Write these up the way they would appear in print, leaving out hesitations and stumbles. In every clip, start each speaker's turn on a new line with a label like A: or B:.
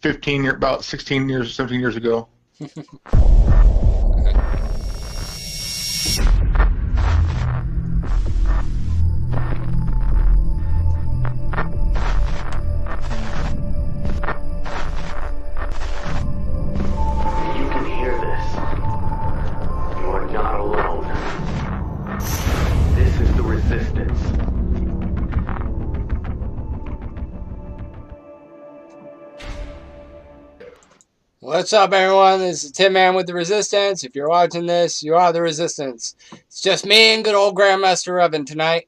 A: about 16 years, 17 years ago.
B: What's up, everyone? This is Tinman with the Resistance. If you're watching this, you are the Resistance. It's just me and good old Grandmaster Revan tonight.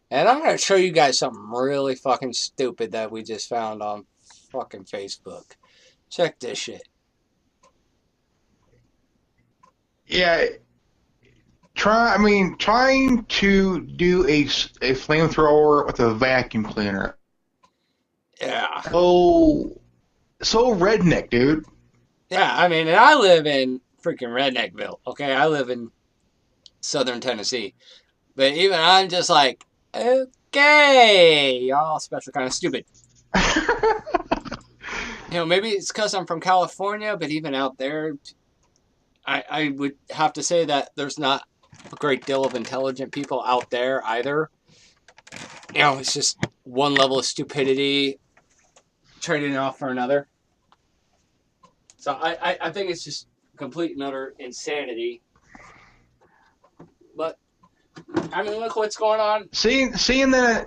B: And I'm going to show you guys something really fucking stupid that we just found on fucking Facebook. Check this shit.
A: Yeah, trying to do a flamethrower with a vacuum cleaner.
B: Yeah.
A: So redneck, dude.
B: Yeah, I mean, and I live in freaking Redneckville, okay? I live in southern Tennessee. But even I'm just like, okay, y'all special kind of stupid. Maybe it's because I'm from California, but even out there, I would have to say that there's not a great deal of intelligent people out there either. It's just one level of stupidity trading off for another. So I think it's just complete and utter insanity. But, I mean, look what's going on.
A: Seeing that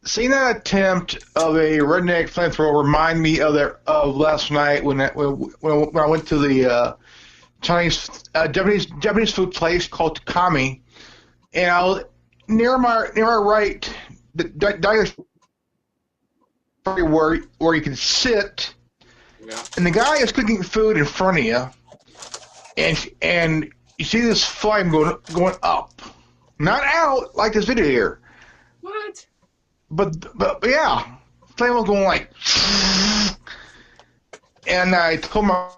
A: attempt of a redneck flamethrower remind me of last night when I went to the Japanese food place called Takami, and I was near my right, the where you can sit.
B: Yeah.
A: And the guy is cooking food in front of you, and you see this flame going up, not out like this video here.
B: What?
A: But yeah, flame was going like, and I told my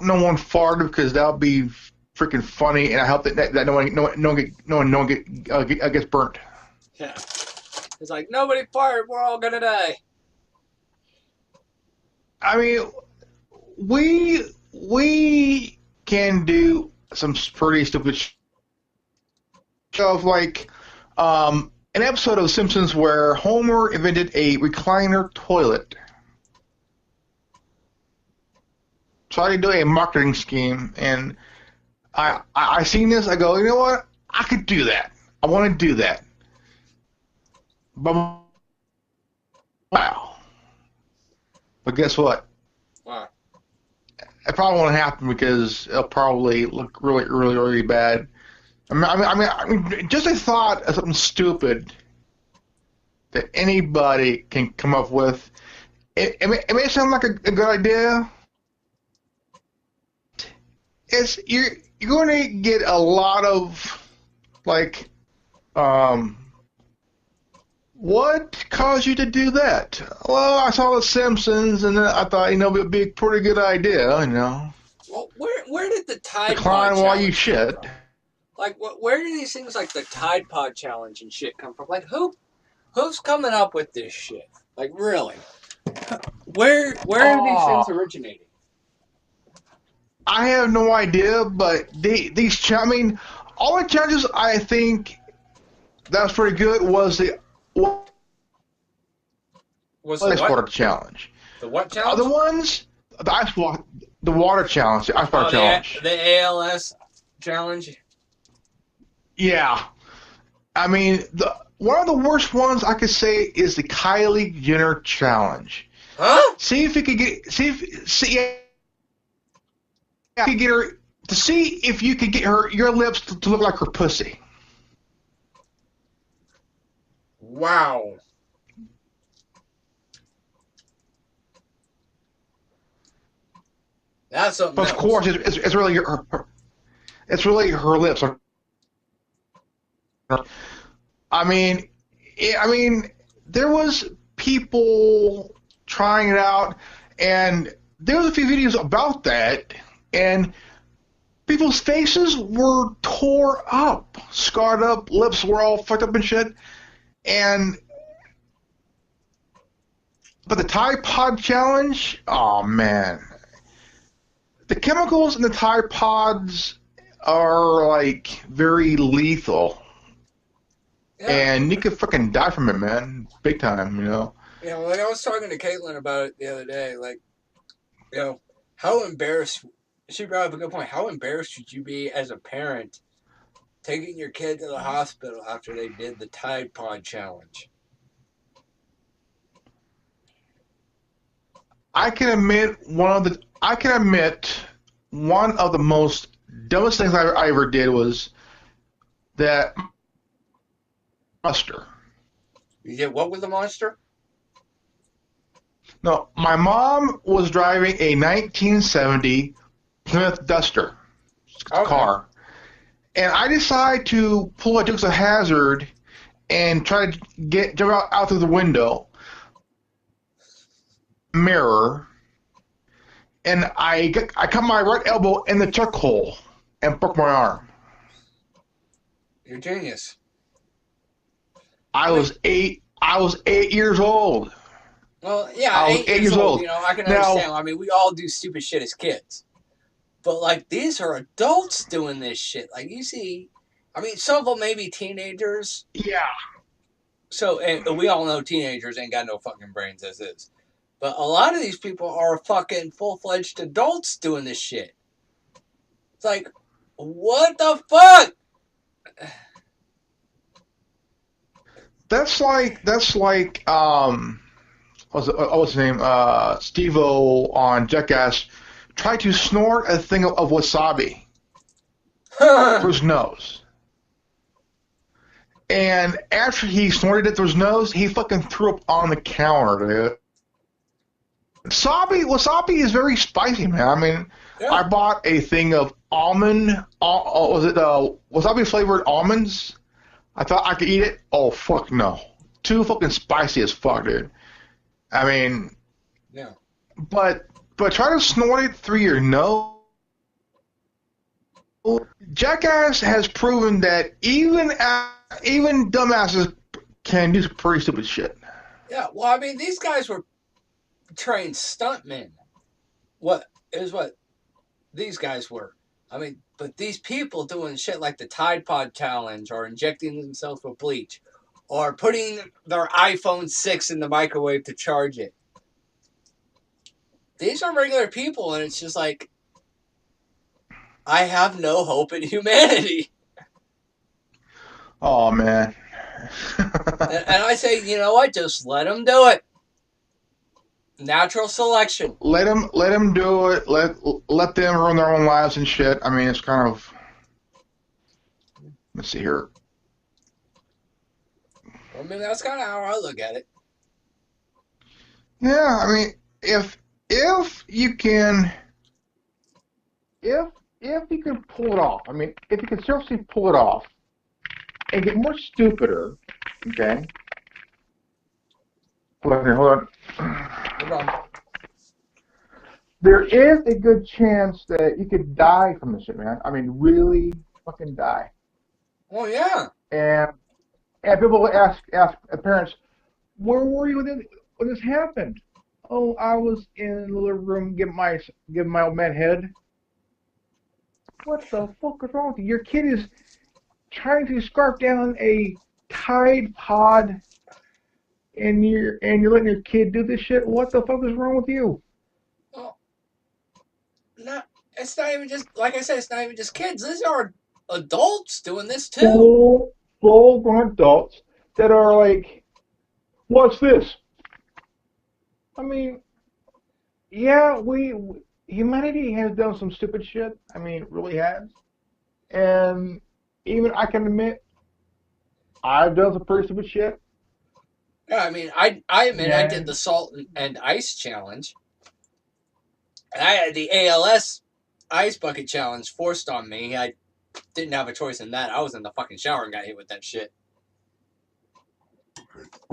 A: no one farted because that would be freaking funny, and I hope that no one gets burnt.
B: Yeah. It's like, nobody farted, we're all gonna die.
A: I mean, we can do some pretty stupid stuff, like an episode of The Simpsons where Homer invented a recliner toilet. Tried to do a marketing scheme, and I seen this. I go, you know what? I could do that. I want to do that. But wow. But guess what?
B: What?
A: It probably won't happen because it'll probably look really, really, really bad. I mean, just a thought of something stupid that anybody can come up with. It may sound like a good idea. You're going to get a lot of like, what caused you to do that? Well, I saw The Simpsons, and I thought, it'd be a pretty good idea,
B: Well, where did the Tide
A: Decline
B: Pod
A: while
B: challenge?
A: you shit.
B: Like, where do these things like the Tide Pod challenge and shit come from? Like, who's coming up with this shit? Like, really? Where are these things originating?
A: I have no idea, but all the challenges I think that was pretty good was the ice water challenge.
B: The what challenge?
A: Other ones, the water challenge, the ice water challenge.
B: The ALS challenge.
A: Yeah, I mean one of the worst ones I could say is the Kylie Jenner challenge.
B: Huh?
A: See if you could get your lips to look like her pussy.
B: Wow. That's something
A: But of course, it's really it's really her lips. I mean, there was people trying it out, and there was a few videos about that, and people's faces were tore up, scarred up, lips were all fucked up and shit, and But the Tide Pod challenge, oh man, the chemicals in the Tide Pods are like very lethal,
B: Yeah.
A: and you could fucking die from it, man, big time, you know.
B: You know, like I was talking to Caitlin about it the other day, like, you know, how embarrassed, she brought up a good point. How embarrassed should you be as a parent taking your kid to the hospital after they did the Tide Pod challenge?
A: I can admit one of the most dumbest things I ever did was that monster.
B: You did what with the monster?
A: No, my mom was driving a 1970 Plymouth Duster
B: Okay.
A: car, and I decided to pull a Dukes of Hazzard and try to jump out through the window mirror, and I cut my right elbow in the chuck hole and broke my arm.
B: You're a genius.
A: I
B: I mean,
A: was eight. I was 8 years old.
B: well, yeah,
A: I was
B: eight
A: eight
B: years
A: years
B: old,
A: old.
B: you know, I can
A: Now,
B: understand. I mean, we all do stupid shit as kids. But, like, these are adults doing this shit. Like, you see, I mean, some of them may be teenagers.
A: yeah,
B: So, and we all know teenagers ain't got no fucking brains as is. But a lot of these people are fucking full-fledged adults doing this shit. It's like, what the fuck?
A: that's like what's his name? Steve-O on Jackass tried to snort a thing of wasabi through his nose. And after he snorted it through his nose, he fucking threw up on the counter, dude. Wasabi is very spicy, man. I mean, I
B: Yeah.
A: bought a thing of was it wasabi flavored almonds? I thought I could eat it. Oh fuck no, too fucking spicy as fuck, dude. I mean,
B: Yeah.
A: but try to snort it through your nose. Jackass has proven that even dumbasses can do some pretty stupid shit.
B: Yeah. Well, I mean, these guys were trained stuntmen. What is what these guys were. I mean, but these people doing shit like the Tide Pod challenge or injecting themselves with bleach or putting their iPhone 6 in the microwave to charge it. These are regular people, and it's just like, I have no hope in humanity.
A: Oh man.
B: And I say, you know what? Just let them do it. Natural selection.
A: Let them do it. Let them run their own lives and shit. I mean, it's kind of. Let's see here.
B: I mean, that's kind of how I look at it.
A: Yeah, I mean, if you can, if if you can pull it off. I mean, if you can seriously pull it off and get more stupider, okay. Hold on here. Hold
B: No
A: on.
B: problem.
A: There is a good chance that you could die from this shit, man. I mean, really fucking die.
B: Oh, yeah.
A: And people will ask parents, where were you when this happened? Oh, I was in the living room giving my old man head. What the fuck is wrong with you? Your kid is trying to scarf down a Tide Pod, and you're letting your kid do this shit. What the fuck is wrong with you?
B: Well, not, it's not even just, like I said, it's not even just kids. These are adults doing this too.
A: Full grown adults that are like, what's this? I mean, yeah, humanity has done some stupid shit. I mean, it really has. And even I can admit, I've done some pretty stupid shit.
B: Yeah, I mean, I admit I did
A: And
B: the salt and ice challenge. I had the ALS ice bucket challenge forced on me. I didn't have a choice in that. I was in the fucking shower and got hit with that shit.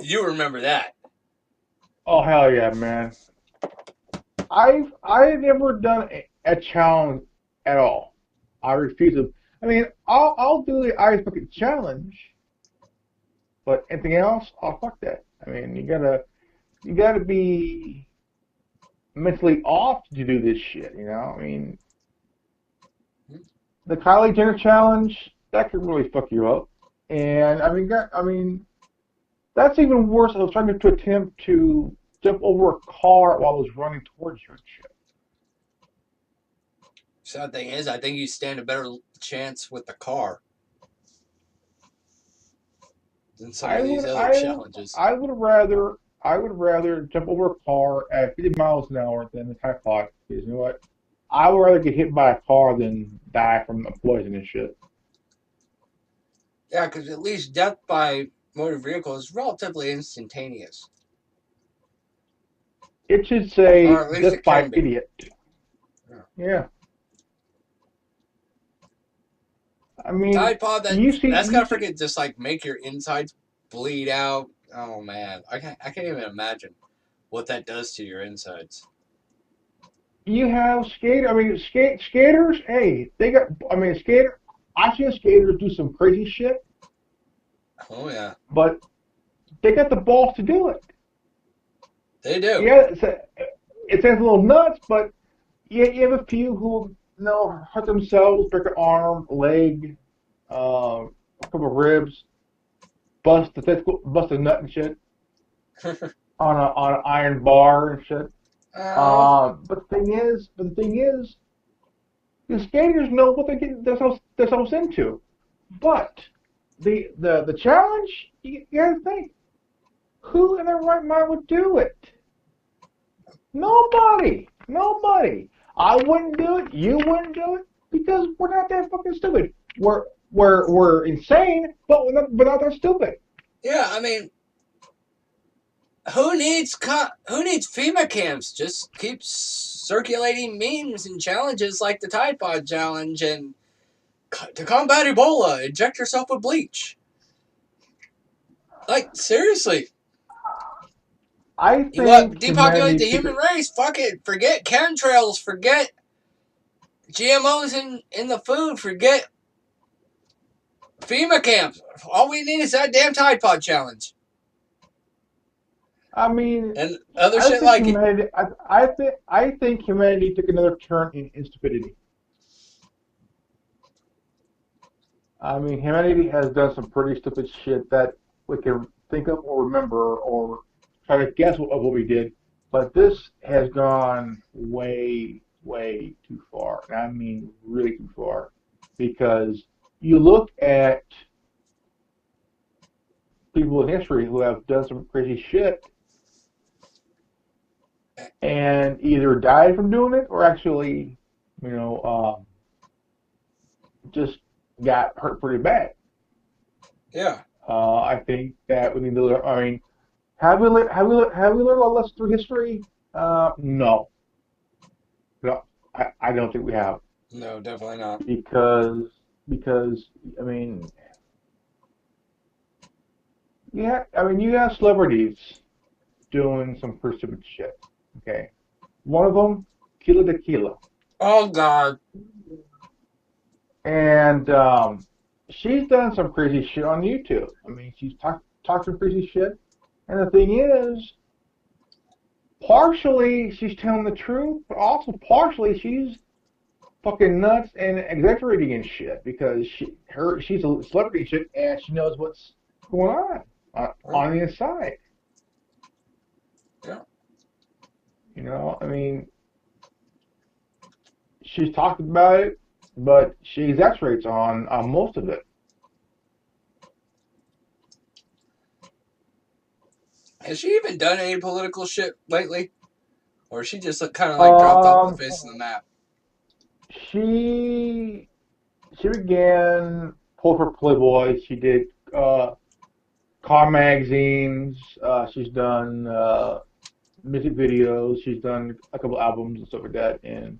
B: You remember that?
A: oh hell yeah, man! I've never done a challenge at all. I refuse to. I mean, I'll do the ice bucket challenge, but anything else, oh fuck that. I mean, you gotta. you got to be mentally off to do this shit. You know, I mean, the Kylie Jenner challenge that could really fuck you up. And I mean, that's even worse. I was trying to attempt to jump over a car while I was running towards you and shit.
B: Sad thing is, I think you stand a better chance with the car than some
A: I
B: of these
A: would,
B: other
A: I would,
B: challenges.
A: I would rather jump over a car at 50 miles an hour than the Tide Pod. Because you know what? I would rather get hit by a car than die from a poison and shit.
B: Yeah, because at least death by motor vehicle is relatively instantaneous.
A: It should
B: Or
A: say
B: at least
A: death
B: it
A: by
B: can be.
A: idiot.
B: Yeah.
A: Yeah. I mean,
B: Tide Pod, that's
A: you
B: gotta
A: see,
B: freaking just like make your insides bleed out. Oh man, I can't even imagine what that does to your insides.
A: you have skaters. Hey, they got. I mean, skater. I've seen skaters do some crazy shit,
B: Oh yeah,
A: but they got the balls to do it.
B: they do.
A: Yeah, it sounds a little nuts, but you have a few who hurt themselves, break an arm, leg, a couple of ribs, bust a nut and shit on an iron bar and shit.
B: Oh
A: But the thing is, the skaters know what they get themselves into. But the challenge, you gotta think, who in their right mind would do it? Nobody. Nobody. I wouldn't do it. You wouldn't do it because we're not that fucking stupid. We're insane, but we're not that stupid.
B: yeah, I mean, who needs FEMA camps? Just keep circulating memes and challenges like the Tide Pod challenge, and to combat Ebola, inject yourself with bleach. Like seriously,
A: I
B: you want to
A: think
B: depopulate
A: humanity
B: the
A: took
B: human
A: it.
B: race? Fuck it. Forget chemtrails. Forget GMOs in the food. Forget FEMA camps. All we need is that damn Tide Pod challenge
A: I mean,
B: and other
A: I
B: shit
A: think
B: like it.
A: humanity. I think humanity took another turn in stupidity. I mean, humanity has done some pretty stupid shit that we can think of or remember or try to guess of what we did. But this has gone way, way too far. And I mean, really too far. Because you look at people in history who have done some crazy shit and either died from doing it or actually, you know, just got hurt pretty bad.
B: Yeah.
A: I think that we need to learn. I mean, have we learned a lesson through history? No, no, I don't think we have
B: No, definitely not.
A: because I mean, yeah, I mean you have celebrities doing some pretty stupid shit. Okay, one of them, Kila Tequila,
B: Oh God.
A: and she's done some crazy shit on YouTube. I mean, she's talked some crazy shit, and the thing is, partially she's telling the truth, but also partially she's fucking nuts and exaggerating and shit because she's a celebrity and shit and she knows what's going on the inside.
B: Yeah.
A: You know, I mean, she's talked about it, but she exaggerates on most of it.
B: Has she even done any political shit lately? Or is she just kind of like dropped off the
A: Um,
B: face of the map?
A: she she began pull for Playboy. She did car magazines. She's done music videos. She's done a couple albums and stuff like that. And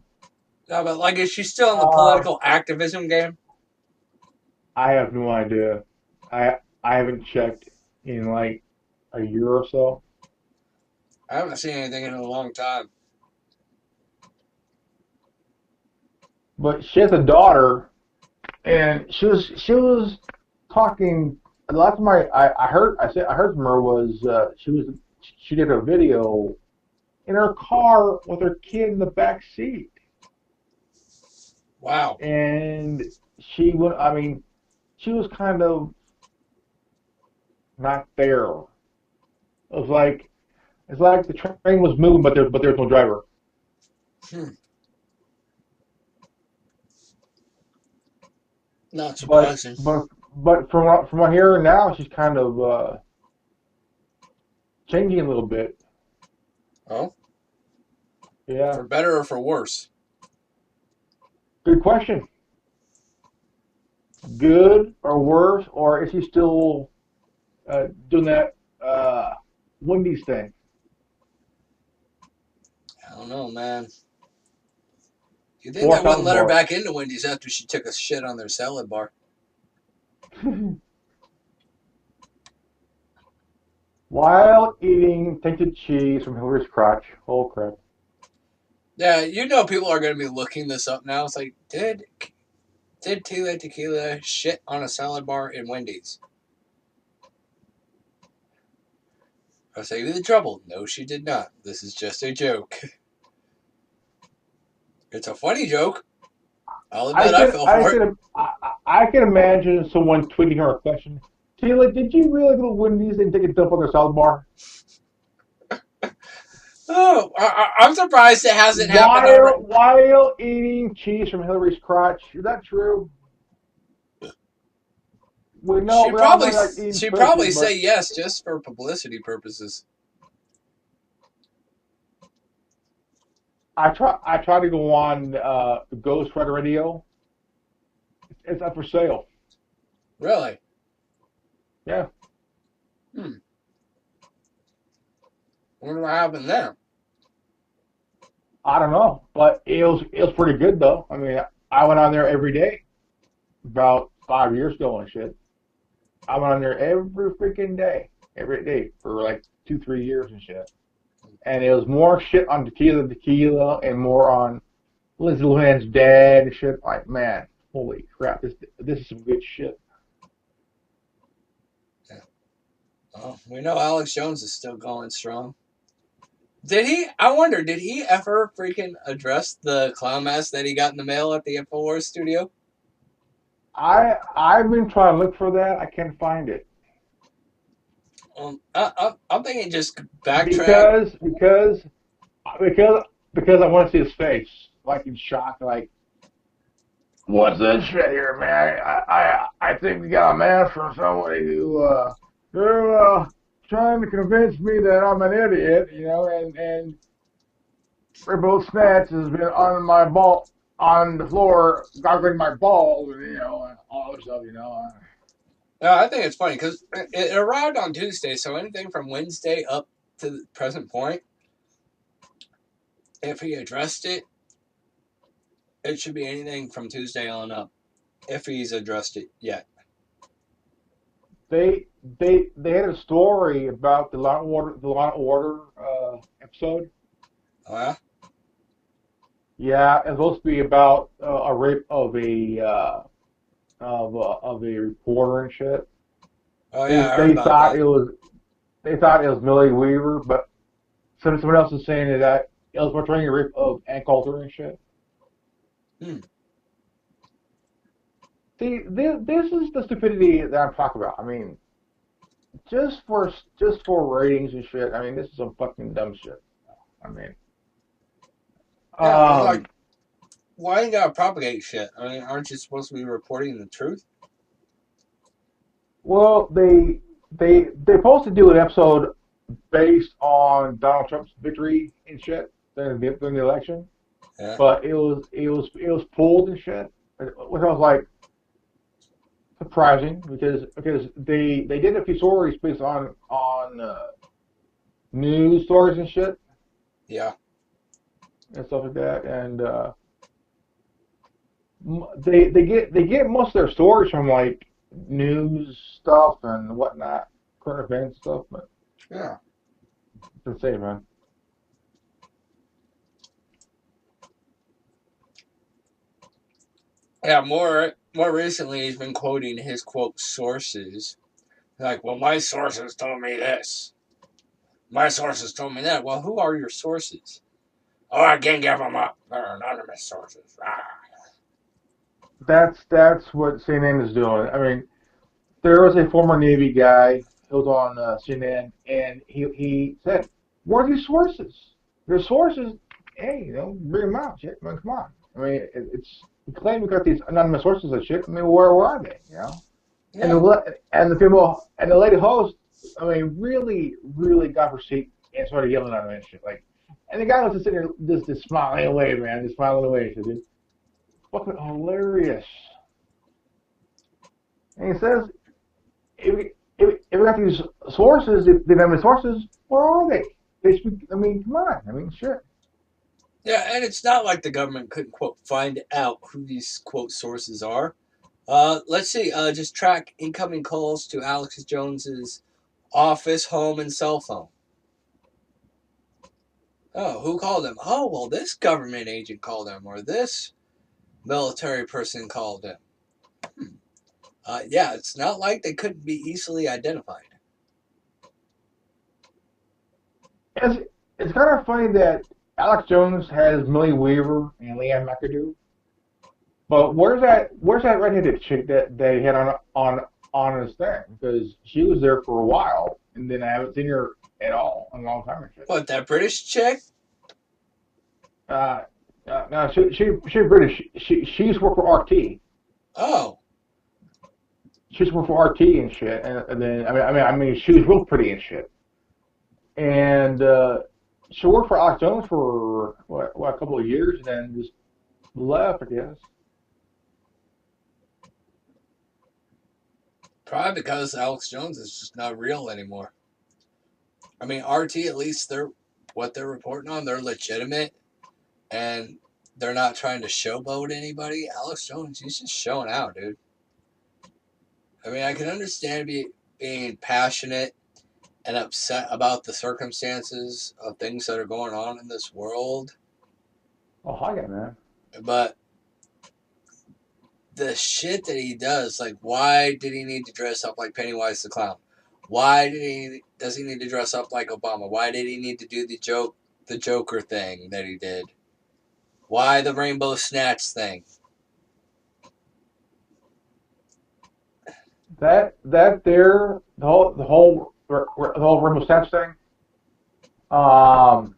B: No, but like, is she still in the
A: um,
B: political activism game?
A: I have no idea. I haven't checked in like a year or so.
B: I haven't seen anything in a long time.
A: But she has a daughter, and she was talking. The last time I heard from her was she was
C: she did a video in her car with her kid in the back seat,
B: Wow.
C: and she went. I mean, she was kind of not there. It was like it's like the train was moving, but there was no driver.
B: Hmm. Not
C: But
B: surprising.
C: but but from what I hear now, she's kind of changing a little bit.
B: Oh,
C: Yeah,
B: for better or for worse?
C: good question. Good or worse, or is she still doing that Wendy's thing?
B: I don't know, man. You think
C: More
B: they wouldn't
C: salad
B: let her
C: bar.
B: back into Wendy's after she took a shit on their salad bar?
C: While eating tainted cheese from Hillary's crotch. Oh crap.
B: Yeah, you know people are going to be looking this up now. It's like, did Tila Tequila shit on a salad bar in Wendy's? I'll save you the trouble. No, she did not. This is just a joke. It's a funny joke. I'll admit I fell for it.
C: I can imagine someone tweeting her a question. Taylor, did you really go to Wendy's and take a dump on their salad bar?
B: Oh, I'm surprised it hasn't happened already.
C: While eating cheese from Hillary's crotch. Is that true?
B: She
C: We all know
B: probably
C: you like eating
B: she
C: pussy,
B: probably
C: but
B: say yes just for publicity purposes.
C: I try to go on Ghost Rider Radio. It's up for sale.
B: Really?
C: Yeah.
B: Hmm. Wonder what happened there.
C: I don't know, but it was pretty good though. I mean, I went on there every day about 5 years ago and shit. I went on there every day for like 2 3 years and shit. And it was more shit on tequila and more on Lindsay Lohan's dad and shit. Like man, holy crap, this is some good shit.
B: Yeah. Well, we know Alex Jones is still going strong. Did he? I wonder. Did he ever freaking address the clown mask that he got in the mail at the Infowars studio?
C: I've been trying to look for that. I can't find it
B: I'm thinking just backtrack.
C: because because because because I want to see his face, like in shock, like what's this shit here, man? I think we got a mask from somebody who they're trying to convince me that I'm an idiot, you know, and Ribbo Snatch has been on my ball on the floor, goggling my balls, and you know, and all this stuff, you know.
B: No, I think it's funny because it arrived on Tuesday, so anything from Wednesday up to the present point, if he addressed it, it should be anything from Tuesday on up. If he's addressed it yet.
C: They had a story about the Law and Order episode.
B: Oh, yeah?
C: Yeah, it's supposed to be about a rape of a reporter and shit.
B: Oh,
C: They
B: yeah, I heard about that.
C: they thought it was Millie Weaver, but someone else is saying that it was portraying a rape of Ann Coulter and shit.
B: Hmm.
C: See, this is the stupidity that I'm talking about. I mean, just for ratings and shit. I mean, this is some fucking dumb shit. I mean,
B: Yeah, it's
C: um,
B: like, why you gotta propagate shit? I mean, aren't you supposed to be reporting the truth?
C: well, they're supposed to do an episode based on Donald Trump's victory and shit during the election,
B: Yeah.
C: but it was pulled and shit, which I was like surprising because they did a few stories based on news stories and shit
B: Yeah.
C: and stuff like that, and they get most of their stories from like news stuff and whatnot, current events stuff, but
B: Yeah.
C: it's insane, man.
B: Yeah, more recently he's been quoting his quote sources. Like, well, my sources told me this. My sources told me that. Well, who are your sources? Oh, I can't give them up. They're anonymous sources.
C: That's what CNN is doing. I mean, there was a former Navy guy who was on CNN, and he said, "What are these sources? Your sources, hey, bring them out, shit. I mean, come on. I mean, it's you claim we got these anonymous sources and shit. I mean, where are they? And
B: Yeah.
C: the people and the lady host, I mean, really got her seat and started yelling at him and shit. Like, and the guy was just sitting there, just smiling away, man, just smiling away. He said, "Fucking hilarious." And he says, if we got these sources, the anonymous sources, where are they? They speak. I mean, come on. I mean, shit.
B: Yeah, and it's not like the government couldn't, quote, find out who these, quote, sources are. Let's see. Just track incoming calls to Alex Jones's office, home, and cell phone. Oh, who called him? Oh, well, this government agent called him, or this military person called him. Yeah, it's not like they couldn't be easily identified.
C: It's, it's kind of funny that Alex Jones has Millie Weaver and Leanne McAdoo, but where's that redheaded chick that they had on his thing? Because she was there for a while, and then I haven't seen her at all in a long time. And shit.
B: What, that British chick?
C: Uh, no, she's British. She's worked for RT.
B: Oh,
C: She's worked for RT and shit, and then I mean, she was real pretty and shit. And she worked for Alex Jones for a couple of years, and then just left, I guess.
B: probably because Alex Jones is just not real anymore. I mean, RT, at least what they're reporting on, they're legitimate, and they're not trying to showboat anybody. Alex Jones, he's just showing out, dude. I mean, I can understand being passionate and upset about the circumstances of things that are going on in this world,
C: Oh, hi, man.
B: but the shit that he does, like, why did he need to dress up like Pennywise the Clown? Why does he need to dress up like Obama? Why did he need to do the Joker thing that he did? Why the Rainbow Snatch thing?
C: That there, the whole Rainbow Stats thing. Um,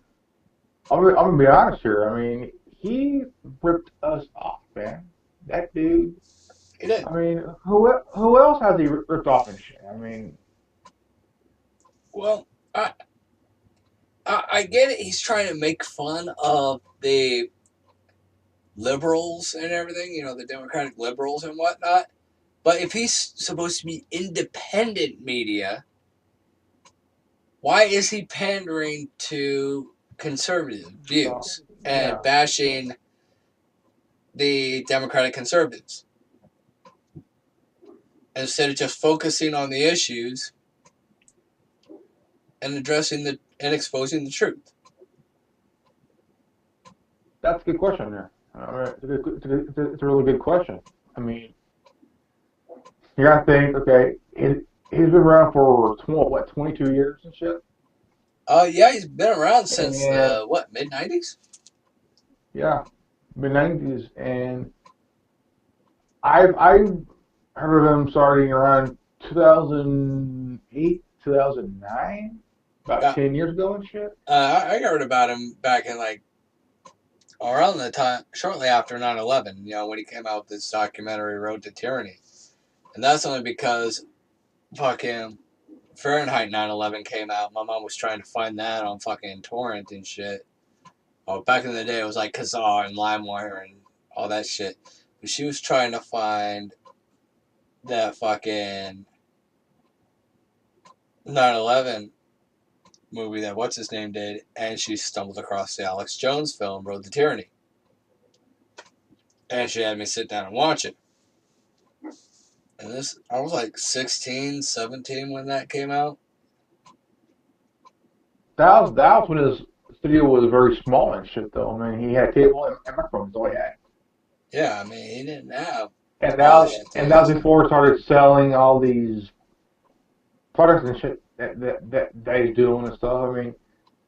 C: I'm gonna be honest here. I mean, he ripped us off, man. That dude.
B: He did.
C: I mean, who else has he ripped off and shit? I mean,
B: Well, I get it. He's trying to make fun of the liberals and everything, the Democratic liberals and whatnot. But if he's supposed to be independent media, why is he pandering to conservative
C: so
B: views and
C: yeah,
B: bashing the Democratic conservatives instead of just focusing on the issues and addressing and exposing the truth?
C: that's a good question there. It's a really good question. I mean, you gotta think. Okay, he's been around for 22 years and shit.
B: Yeah, he's been around since
C: And
B: the mid '90s.
C: yeah, mid '90s, and I've heard of him starting around 2008, 2009, about
B: Yeah,
C: 10 years ago and shit.
B: I heard about him back in like around the time shortly after 9/11. When he came out with this documentary Road to Tyranny, and that's only because fucking Fahrenheit 9/11 came out. My mom was trying to find that on fucking torrent and shit. Oh, back in the day, it was like Kazaa and LimeWire and all that shit. But she was trying to find that fucking 9/11 movie that what's his name did, and she stumbled across the Alex Jones film Road to Tyranny, and she had me sit down and watch it. And I was like 16, 17 when that came out.
C: That was when his studio was very small and shit, though. I mean, he had a table and microphones, all he had.
B: Yeah, I mean, he didn't have
C: And
B: all the
C: that was
B: shit.
C: before he started selling all these products and shit that he's doing and stuff. I mean,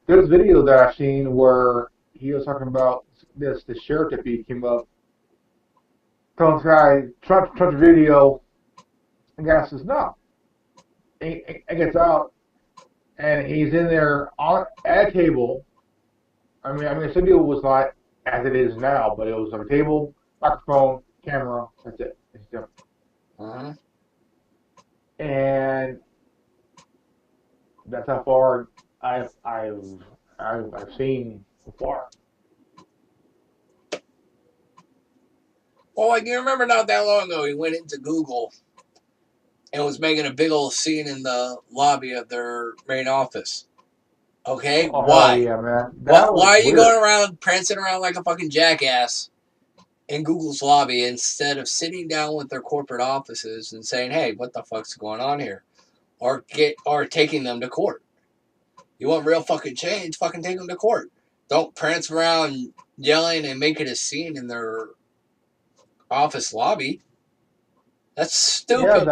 C: there's a video that I've seen where he was talking about this the sheriff deputy came up, telling this guy try the video, and the guy says no, and gets out, and he's in there at a table. The studio was not as it is now, but it was on a table, microphone, camera. That's it. It's done.
B: Uh-huh.
C: And that's how far I've seen so far.
B: Well, like you remember not that long ago, he went into Google and was making a big old scene in the lobby of their main office. Okay,
C: Oh,
B: why?
C: hell yeah, man.
B: Why are you
C: Weird.
B: going around prancing around like a fucking jackass in Google's lobby instead of sitting down with their corporate offices and saying, "Hey, what the fuck's going on here?" Or taking them to court. You want real fucking change? Fucking take them to court. Don't prance around yelling and making a scene in their office lobby. That's stupid.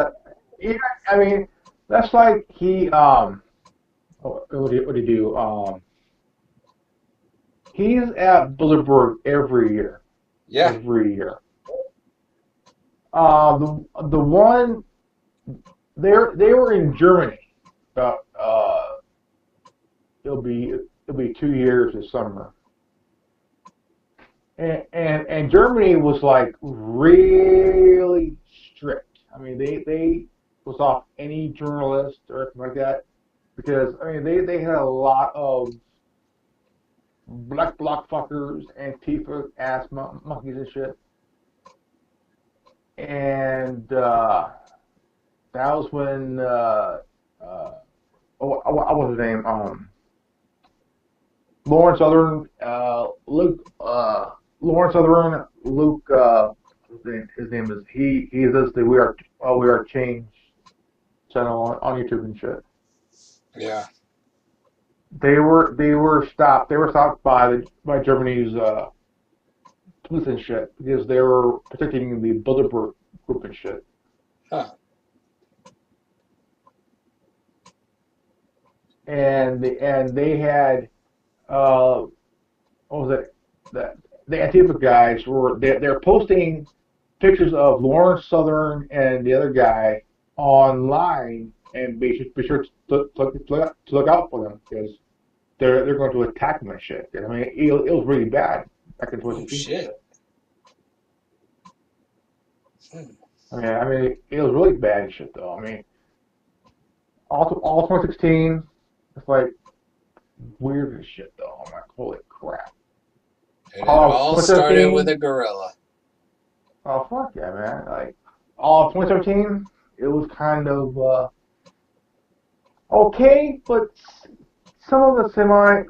C: Yeah, that's like what did he do? He's at Bilderberg every year.
B: Yeah.
C: Every year. The one they were in Germany about it'll be 2 years this summer. And Germany was like really strict. I mean, they was off any journalist or anything like that because they had a lot of black bloc fuckers, Antifa ass monkeys and shit. And that was when what was his name? Lawrence Southern, Lawrence Southern, Luke. His name is he does the We Are Change channel on YouTube and shit.
B: Yeah.
C: They were stopped. They were stopped by Germany's police and shit because they were protecting the Bilderberg group and shit.
B: Huh.
C: And they had what was it? The Antifa guys they're posting pictures of Lawrence Southern and the other guy online, and be sure to look out for them because they're going to attack them and shit. I mean, it was really bad back in 2016.
B: Oh shit.
C: It was really bad and shit though. I mean, all 2016, it's like weird as shit though. I'm like, holy crap.
B: And it all started with a gorilla.
C: Oh fuck yeah, man! Like all of 2017, it was kind of okay, but some of the semi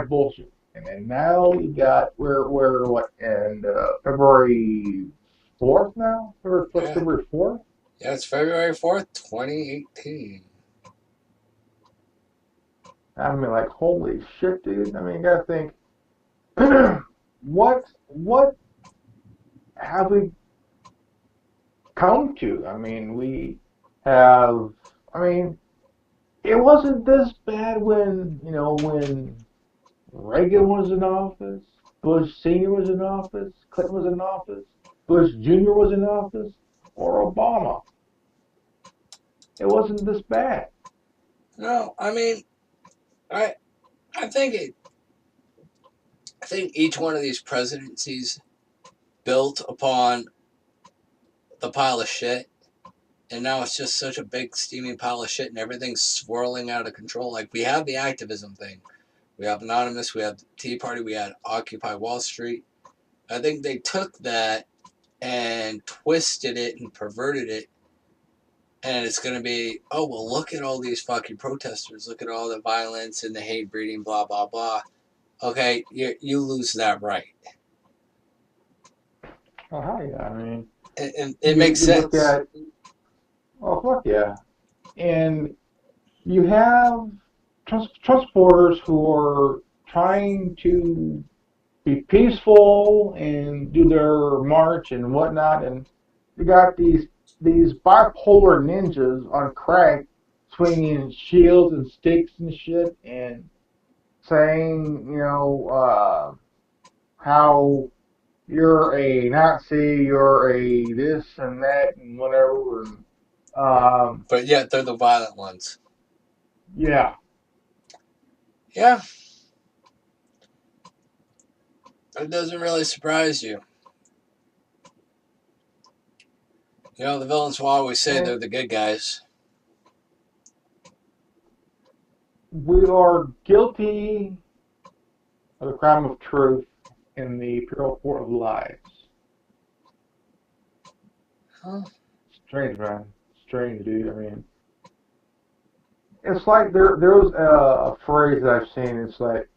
C: bullshit. And then now you got we're what in February 4th now? February 4th?
B: Yeah, it's February 4th, 2018.
C: I mean, like, holy shit, dude. I mean, you gotta think, what have we come to? I mean, it wasn't this bad when Reagan was in office, Bush Sr. was in office, Clinton was in office, Bush Jr. was in office, or Obama. It wasn't this bad.
B: No, I mean, I think each one of these presidencies built upon the pile of shit, and now it's just such a big steaming pile of shit, and everything's swirling out of control. Like, we have the activism thing, we have Anonymous, we have the Tea Party, we had Occupy Wall Street. I think they took that and twisted it and perverted it, and it's going to be, oh, well, look at all these fucking protesters, look at all the violence and the hate breeding, blah, blah, blah. Okay, you lose that right.
C: Oh, hell yeah, I mean...
B: And it makes sense.
C: Oh, fuck yeah. And you have Trump supporters who are trying to be peaceful and do their march and whatnot, and you got these bipolar ninjas on crack swinging shields and sticks and shit, and saying, how you're a Nazi, you're a this and that and whatever. And,
B: But yet they're the violent ones.
C: yeah.
B: Yeah. It doesn't really surprise you. You know, the villains will always say they're
C: And
B: the good guys.
C: we are guilty of the crime of truth in the Imperial Court of Lies.
B: Huh?
C: Strange, man. Strange, dude. I mean, it's like there was a phrase that I've seen. It's like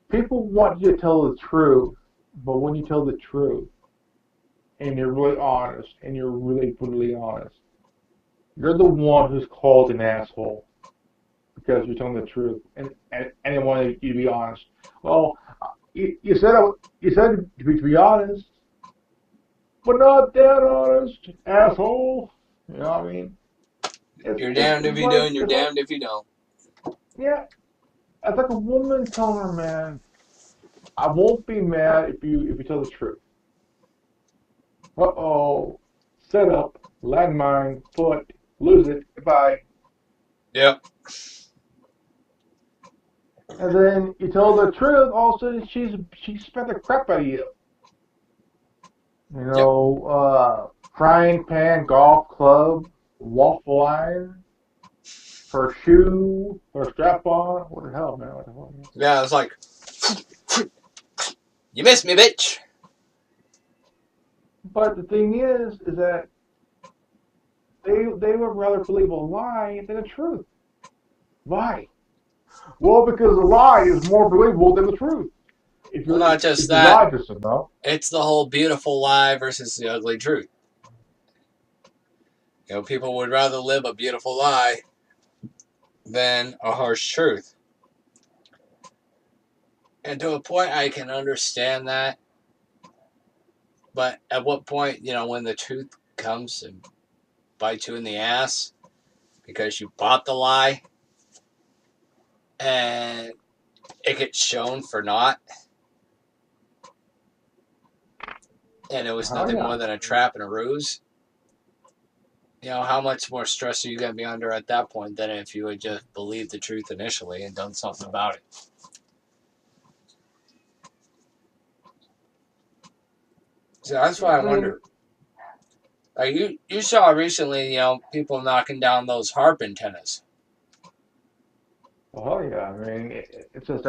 C: people want you to tell the truth, but when you tell the truth and you're really honest and you're really brutally honest, you're the one who's called an asshole because you're telling the truth and they want you to be honest. Well, you said to be honest, but not that honest, asshole. You know what I mean?
B: You're damned if you do and you're damned if you don't.
C: Yeah, it's like a woman telling her man, "I won't be mad if you tell the truth." Uh-oh, set up, landmine, foot, lose it, goodbye.
B: Yep.
C: And then you tell the truth, all of a sudden she spent the crap out of you.
B: Yep.
C: Frying pan, golf club, waffle iron, her shoe, her strap on. What the hell, man? What the hell?
B: Yeah, it's like, you missed me, bitch.
C: But the thing is that they would rather believe a lie than the truth. Why? Well, because the lie is more believable than the truth.
B: Well, not just
C: If you
B: that.
C: lie just enough.
B: It's the whole beautiful lie versus the ugly truth. You know, people would rather live a beautiful lie than a harsh truth. And to a point, I can understand that. But at what point, you know, when the truth comes and bites you in the ass because you bought the lie and it gets shown for naught, and it was nothing more than a trap and a ruse, you know, how much more stress are you going to be under at that point than if you had just believed the truth initially and done something about it? So that's why I wonder. Like you saw recently, you know, people knocking down those harp antennas.
C: Oh yeah, I mean it's just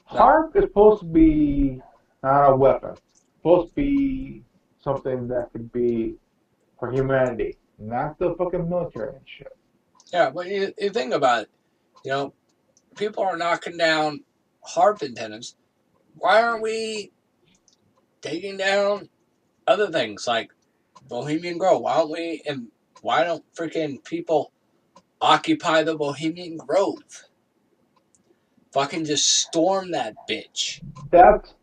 C: harp is supposed to be not a weapon. It's supposed to be something that could be for humanity, not the fucking military and shit.
B: Yeah, but you think about it, you know, people are knocking down harp antennas. Why aren't we taking down other things like Bohemian Grove? Why don't freaking people occupy the Bohemian Grove? Fucking just storm that bitch.
C: That's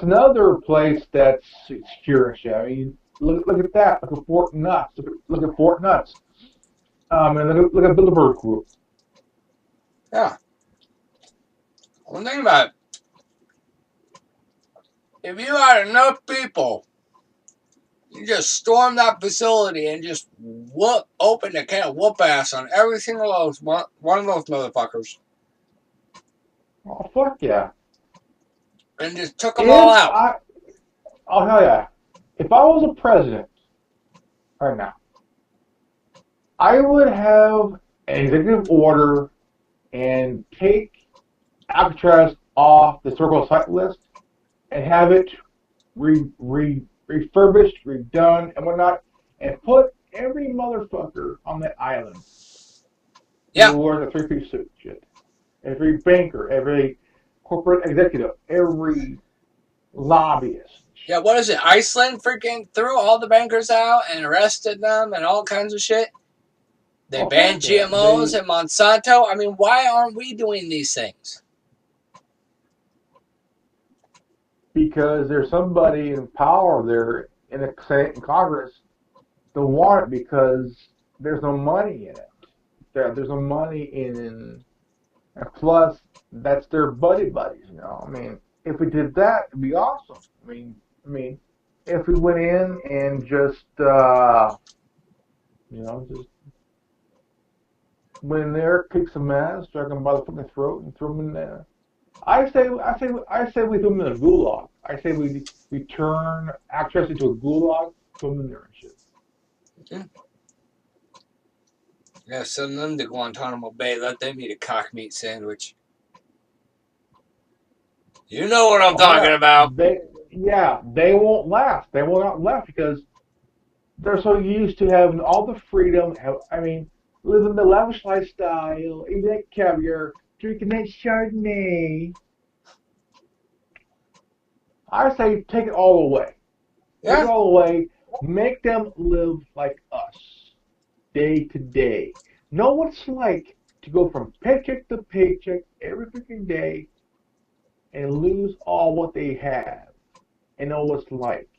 C: another place that's secure and shit. I mean, look at that. Look at Fort Nuts. Look at Fort Nuts. And look at Bilderberg Group.
B: Yeah. Well, think about it. If you had enough people, you just storm that facility and just open the can of whoop ass on every single one of those motherfuckers.
C: Oh fuck yeah!
B: And just took them all out.
C: Oh hell yeah! If I was a president right now, I would have an executive order and take Alcatraz off the historical site list and have it refurbished, redone, and whatnot, and put every motherfucker on that island who wore the three-piece suit shit. Every banker, every corporate executive, every lobbyist.
B: Yeah, what is it? Iceland freaking threw all the bankers out and arrested them and all kinds of shit. They banned GMOs and Monsanto. I mean, why aren't we doing these things?
C: Because there's somebody in power there in the Senate and Congress don't want it because there's no money in it. There's no money in, and plus that's their buddies. I mean, if we did that, it'd be awesome. I mean, if we went in and just just went in there, kicked some ass, drag them by the fucking throat, and throw them in there. I say we throw them in a gulag. I say we turn actress into a gulag, throw them in there and shit.
B: Yeah. Yeah, send them to Guantanamo Bay. Let them eat a cock meat sandwich. You know what I'm talking about.
C: They won't laugh. They will not laugh because they're so used to having all the freedom. Living the lavish lifestyle, eating that caviar, drinking that Chardonnay. I say take it all away. Take it
B: Yeah.
C: all away. Make them live like us, day to day. Know what it's like to go from paycheck to paycheck every freaking day and lose all what they have. And know what it's like.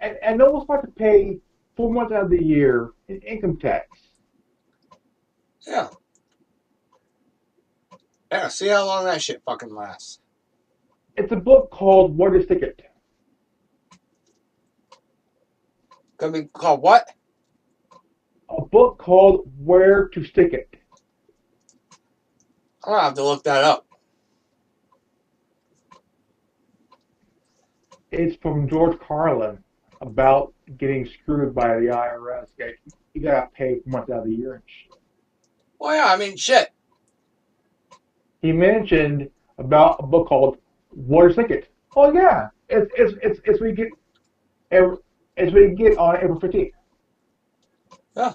C: And know what it's like to pay 4 months out of the year in income tax.
B: Yeah. Yeah, see how long that shit fucking lasts.
C: It's a book called Where to Stick It.
B: Gonna be called what?
C: A book called Where to Stick It.
B: I'm gonna have to look that up.
C: It's from George Carlin about getting screwed by the IRS. You gotta pay 4 months out of the year and shit.
B: Well, yeah, I mean, shit.
C: He mentioned about a book called Where to Stick It. Oh yeah, it's we get it's we get on April 15th.
B: Yeah.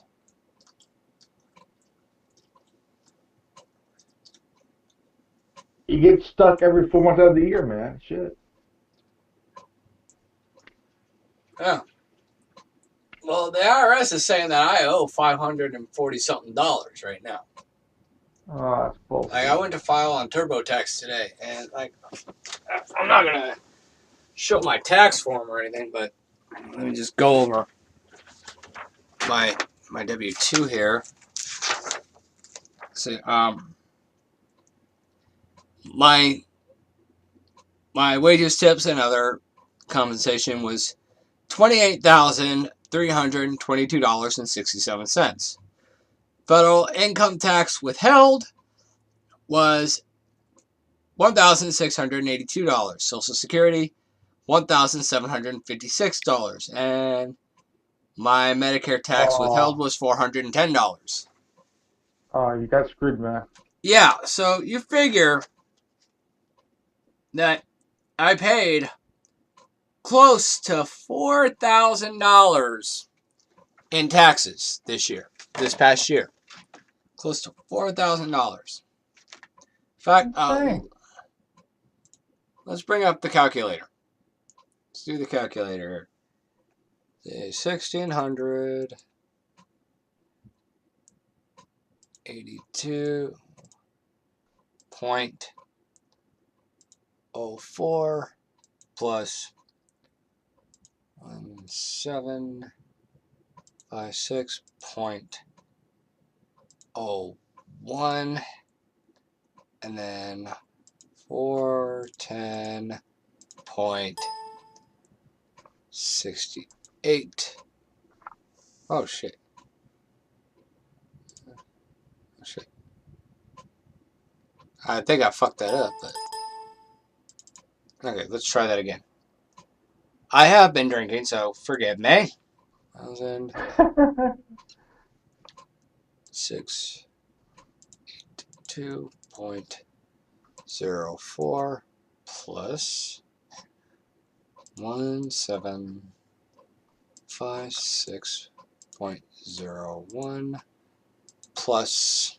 C: You get stuck every 4 months out of the year, man. Shit.
B: Yeah. Well, the IRS is saying that I owe $540-something right now.
C: Oh, that's bullshit.
B: Like, I went to file on TurboTax today, and like, I'm not gonna show my tax form or anything, but let me just go over my W-2 here. So, my wages, tips, and other compensation was $28,322.67. Federal income tax withheld was $1,682. Social Security, $1,756. And my Medicare tax withheld was $410.
C: Oh, you got screwed, man.
B: Yeah, so you figure that I paid close to $4,000 in taxes this past year. Close to $4,000. In fact, let's bring up the calculator. Let's do the calculator here. 1,682.04 plus 1756.01 and then 410.68. Oh shit. I think I fucked that up, but okay, let's try that again. I have been drinking, so forgive me. 1,682.04 plus 1756.01 plus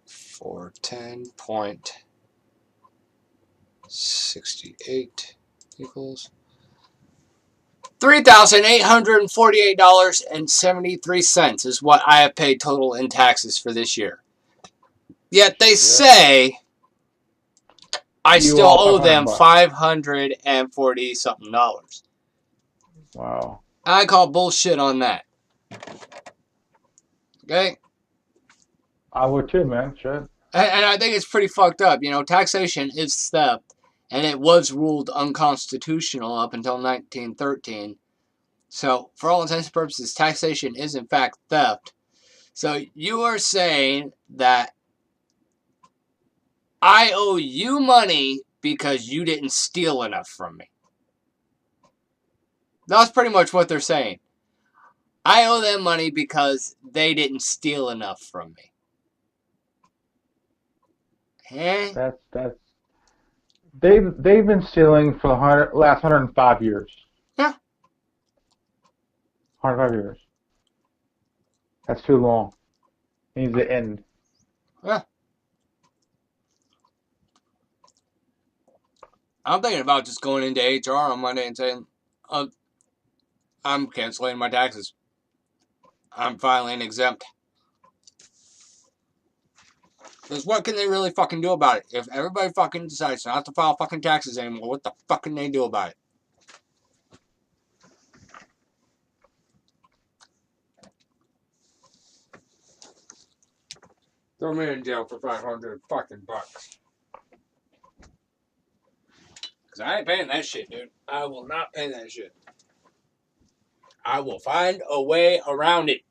B: 410.68 equals $3,848.73 is what I have paid total in taxes for this year. Yet they say I still owe them $540-something.
C: Wow.
B: I call bullshit on that. Okay?
C: I would too, man. Shit.
B: And I think it's pretty fucked up. You know, taxation is theft, and it was ruled unconstitutional up until 1913. So, for all intents and purposes, taxation is in fact theft. So, you are saying that I owe you money because you didn't steal enough from me. That's pretty much what they're saying. I owe them money because they didn't steal enough from me. Eh?
C: That's they've been stealing for the last 105 years.
B: Yeah.
C: 105 years. That's too long. It needs to end.
B: Yeah. I'm thinking about just going into HR on Monday and saying, I'm canceling my taxes. I'm filing exempt. Because what can they really fucking do about it? If everybody fucking decides not to file fucking taxes anymore, what the fuck can they do about it? Throw me in jail for 500 fucking bucks. Because I ain't paying that shit, dude. I will not pay that shit. I will find a way around it.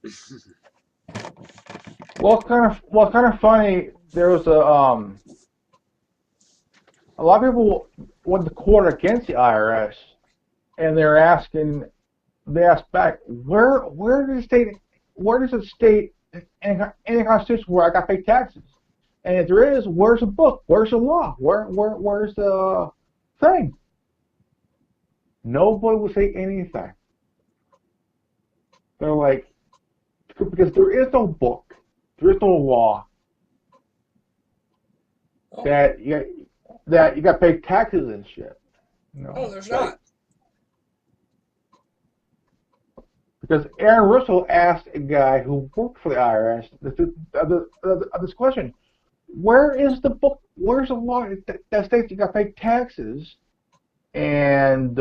C: Well, kind of funny. There was a lot of people went to court against the IRS, and they asked back, where does it state in the Constitution where I got to pay taxes? And if there is, where's the book? Where's the law? Where's the thing? Nobody will say anything. They're like, because there is no book, there is no law that you got to pay taxes and shit.
B: No, there's not.
C: Because Aaron Russell asked a guy who worked for the IRS this question: where is the book? Where's the law that states you got to pay taxes? And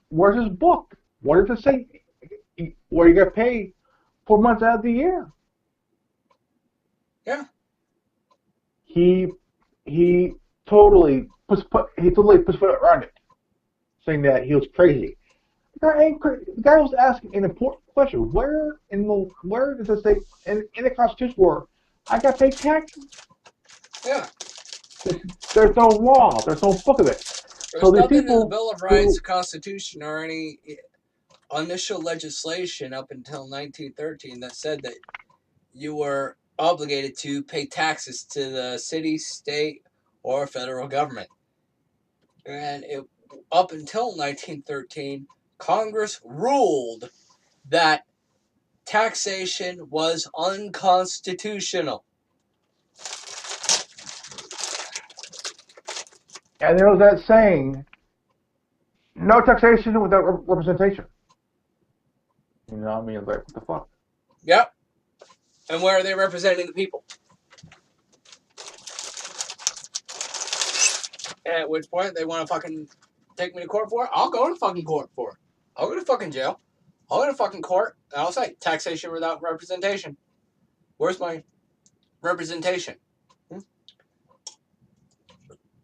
C: where's this book? What does it say? Where you got to pay 4 months out of the year?
B: Yeah.
C: He totally puts foot around it, saying that he was crazy. The guy ain't crazy. The guy was asking an important question: where does it say in the Constitution where I got to pay taxes?
B: Yeah.
C: There's no law. There's no book of it.
B: There's
C: So these
B: nothing in the
C: people
B: Bill of Rights, the Constitution, or any initial legislation up until 1913 that said that you were obligated to pay taxes to the city, state, or federal government. And up until 1913, Congress ruled that taxation was unconstitutional.
C: and there was that saying, no taxation without representation. You know what I mean? Like, what the fuck?
B: Yep. And where are they representing the people? At which point they want to fucking take me to court for it? I'll go to fucking court for it. I'll go to fucking jail. I'll go to fucking court, and I'll say taxation without representation. Where's my representation?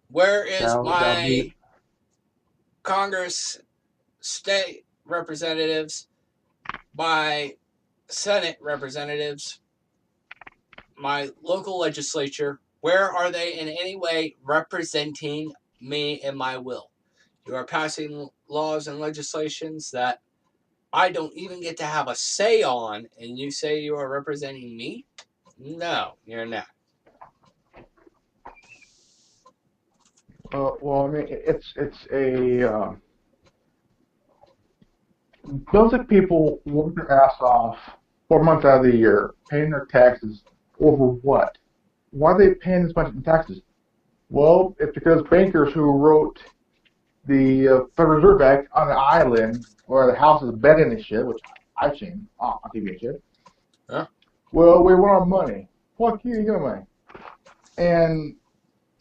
B: Where is my Congress, state representatives, my Senate representatives, my local legislature? Where are they in any way representing me and my will? You are passing laws and legislations that I don't even get to have a say on, and you say you are representing me? No, you're not.
C: Well, I mean, it's a those are people working their ass off 4 months out of the year, paying their taxes over what? Why are they paying this much in taxes? Well, it's because bankers who wrote the Federal Reserve Act on an island where the house is betting and shit, which I've seen on TV and shit.
B: Huh?
C: Well, we want our money. Fuck you, you get money. And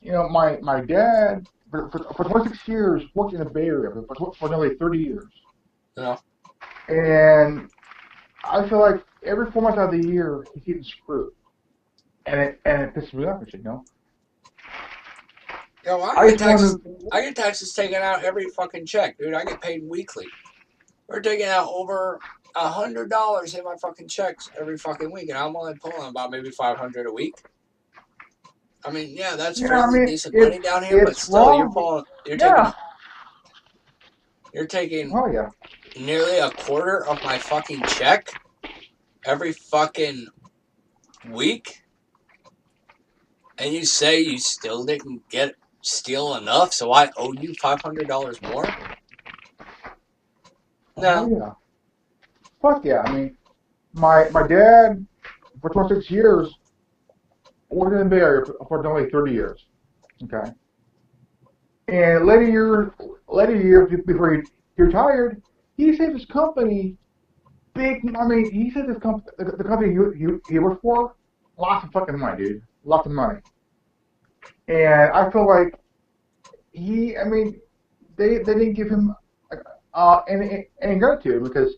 C: you know, my dad for 26 years worked in the Bay Area for nearly 30 years.
B: No.
C: And I feel like every 4 months out of the year he's getting screwed, and it pisses me off, you know.
B: Yo,
C: I just want to.
B: I get taxes taken out every fucking check, dude. I get paid weekly. We're taking out over $100 in my fucking checks every fucking week, and I'm only pulling about maybe 500 a week. I mean, yeah, that's
C: Yeah, I
B: fairly
C: mean
B: decent money down here, but
C: it's
B: still,
C: wrong.
B: taking
C: Yeah.
B: you're taking
C: Oh yeah.
B: nearly a quarter of my fucking check every fucking week, and you say you still didn't steal enough, so I owe you $500 more?
C: Oh
B: No.
C: yeah. Fuck yeah. I mean, my dad for 26 years worked in the Bay Area for nearly 30 years. Okay. And later years before he retired, he saved his company big. I mean, he saved his company, the company he worked for, lots of fucking money, dude. Lots of money. And I feel like I mean, they didn't give him any gratitude because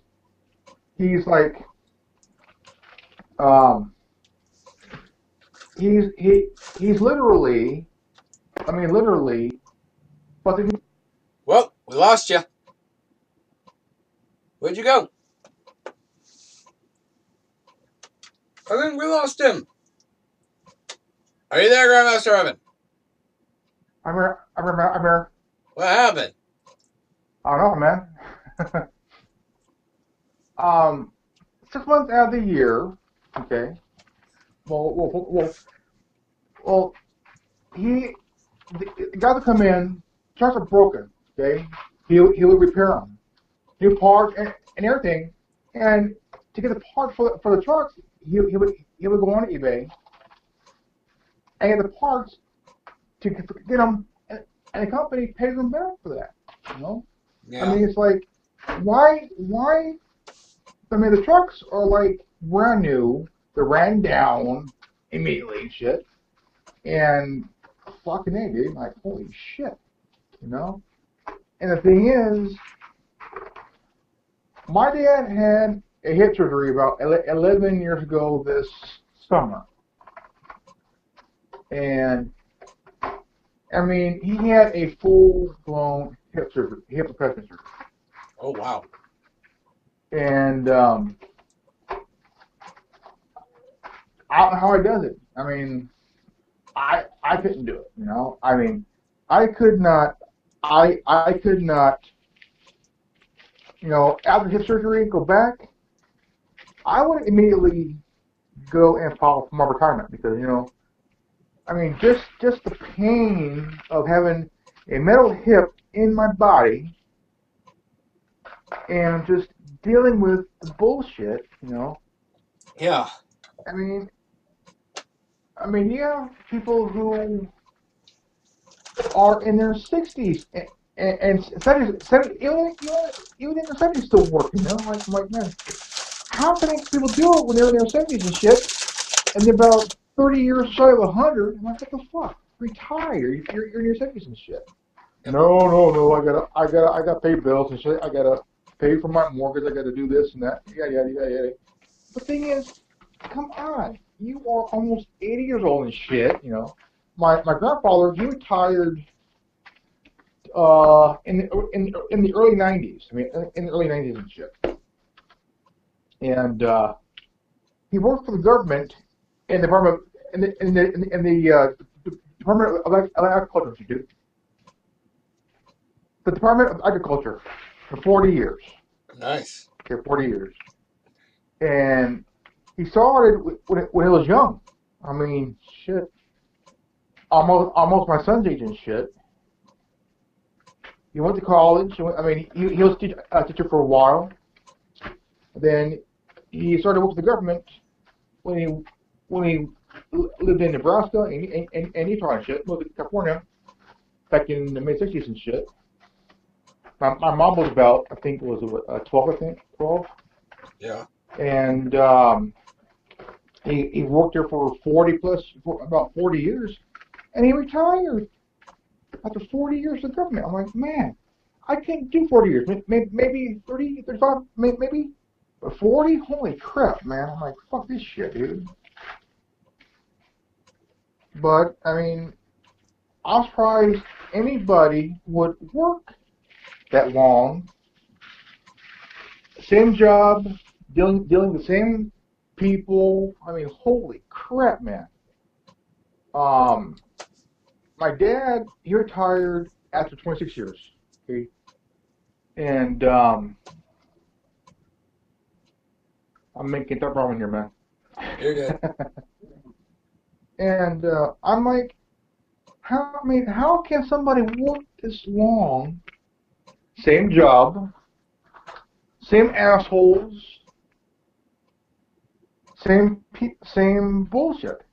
C: he's like, um, he's literally, I mean, literally, but
B: Well, we lost you. Where'd you go? I think we lost him. Are you there, Grandmaster Revan?
C: I'm here.
B: What happened?
C: I don't know, man. 6 months out of the year, okay. Well, he the guy to come in, trucks are broken, okay. He would repair them, new parts and everything, and to get the parts for the trucks, he would go on eBay and get the parts to get them, and the company pays them back for that. You know, I
B: Yeah.
C: mean, it's like why? I mean, the trucks are like brand new. They're ran down immediately and shit. And fucking A, dude. Like, holy shit. You know? And the thing is, my dad had a hip surgery about 11 years ago this summer. And, I mean, he had a full-blown hip replacement surgery.
B: Oh, wow.
C: And, I don't know how he does it. I mean, I couldn't do it. You know, I mean, I could not. I could not. You know, after hip surgery, go back. I would immediately go and file for my retirement because I mean, just the pain of having a metal hip in my body and just dealing with the bullshit.
B: Yeah.
C: I mean, yeah, people who are in their 60s and 70s, even in their 70s still working. Like, I'm like, man, how can people do it when they're in their 70s and shit, and they're about 30 years shy of 100? I'm like, what the fuck? Retire. You're in your 70s and shit.
B: Yep.
C: No. I gotta pay bills and shit. I gotta pay for my mortgage. I gotta do this and that. Yada. The thing is, come on. You are almost 80 years old and shit. My grandfather, he retired in the early 90s. I mean, in the early 90s and shit. And he worked for the government in the department Department of Agriculture Institute. The Department of Agriculture for 40 years.
B: Nice.
C: Okay, 40 years. And he started when he was young. I mean, shit. Almost my son's age and shit. He went to college. He was a teacher for a while. Then he started working for the government when he lived in Nebraska and Utah and shit. Moved to California back in the mid '60s and shit. My mom was about, I think, 12. I think 12.
B: Yeah.
C: And he worked there for about 40 years, and he retired after 40 years of government. I'm like, man, I can't do 40 years. Maybe 30, 35, maybe 40. Holy crap, man! I'm like, fuck this shit, dude. But I mean, I'm surprised anybody would work that long. Same job, dealing with the same people. I mean, holy crap, man. Um, my dad, he retired after 26 years. Okay, and I'm making that problem here, man.
B: You're good.
C: And I'm like, how can somebody work this long? Same job, same assholes, same bullshit.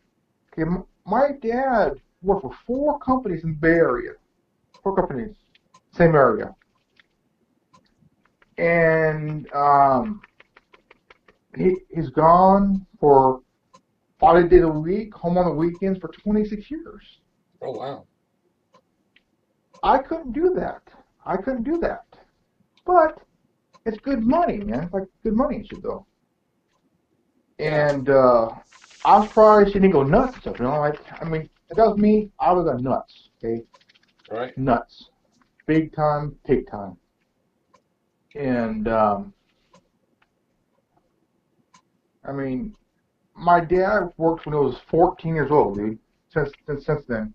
C: Okay, my dad worked for 4 companies in the Bay Area. 4 companies, same area. And he's gone for 5 days a week, home on the weekends for 26 years.
B: Oh, wow.
C: I couldn't do that. But it's good money, man. It's like good money and shit, though.
B: Yeah.
C: And I was surprised she didn't go nuts and stuff, you know? Like, I mean, if that was me, I would have gone nuts, okay?
B: Right.
C: Nuts. Big time, take time. And, I mean, my dad worked when he was 14 years old, dude. Since then.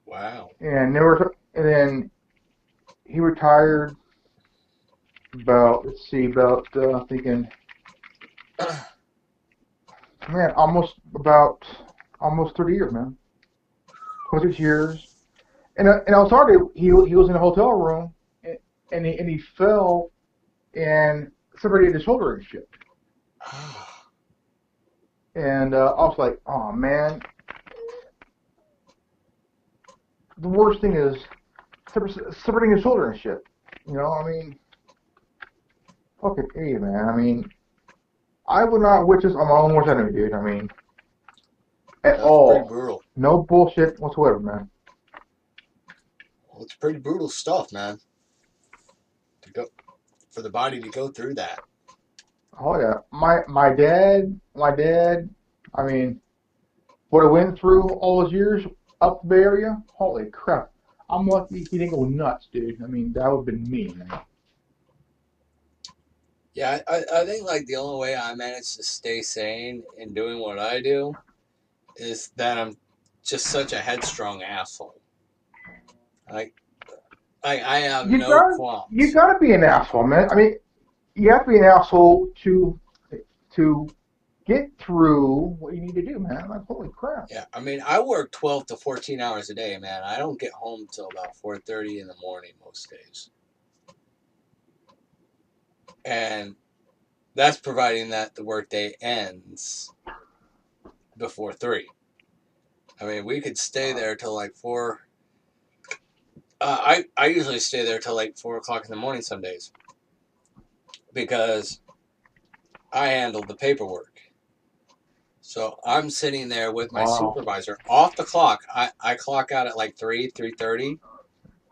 B: Wow.
C: And then he retired about, thinking, man, almost 30 years, man. 26 years. And I was sorry, he was in a hotel room, and he fell and separated his shoulder and shit. And I was like, oh, man. The worst thing is separating his shoulder and shit. You know, I mean, fucking A, man. I mean, I would not wish this on my own worst enemy, dude. I mean, at
B: That's
C: all.
B: pretty brutal.
C: No bullshit whatsoever, man.
B: Well, it's pretty brutal stuff, man. For the body to go through that.
C: Oh yeah, my dad. I mean, what I went through all those years up the Bay Area. Holy crap! I'm lucky he didn't go nuts, dude. I mean, that would have been me, man.
B: Yeah, I think like the only way I manage to stay sane in doing what I do is that I'm just such a headstrong asshole. Like I have no qualms.
C: You gotta be an asshole, man. I mean, you have to be an asshole to get through what you need to do, man. Like, holy crap.
B: Yeah, I mean, I work 12 to 14 hours a day, man. I don't get home till about 4:30 in the morning most days. And that's providing that the workday ends before 3. I mean, we could stay there till like 4. I usually stay there till like 4 o'clock in the morning some days because I handle the paperwork. So I'm sitting there with my supervisor off the clock. I clock out at like 3:30,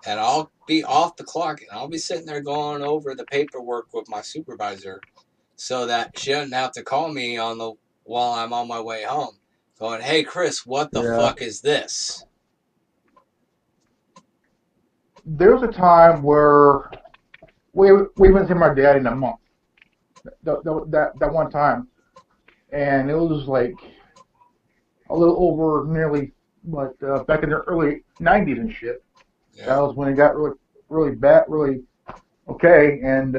B: and I'll be off the clock and I'll be sitting there going over the paperwork with my supervisor so that she doesn't have to call me while I'm on my way home going, hey, Chris, what the fuck is this?
C: There was a time where we went to see my dad in a month. That one time. And it was like a little over nearly, back in the early 90s and shit. Yeah. That was when it got really bad, really okay. And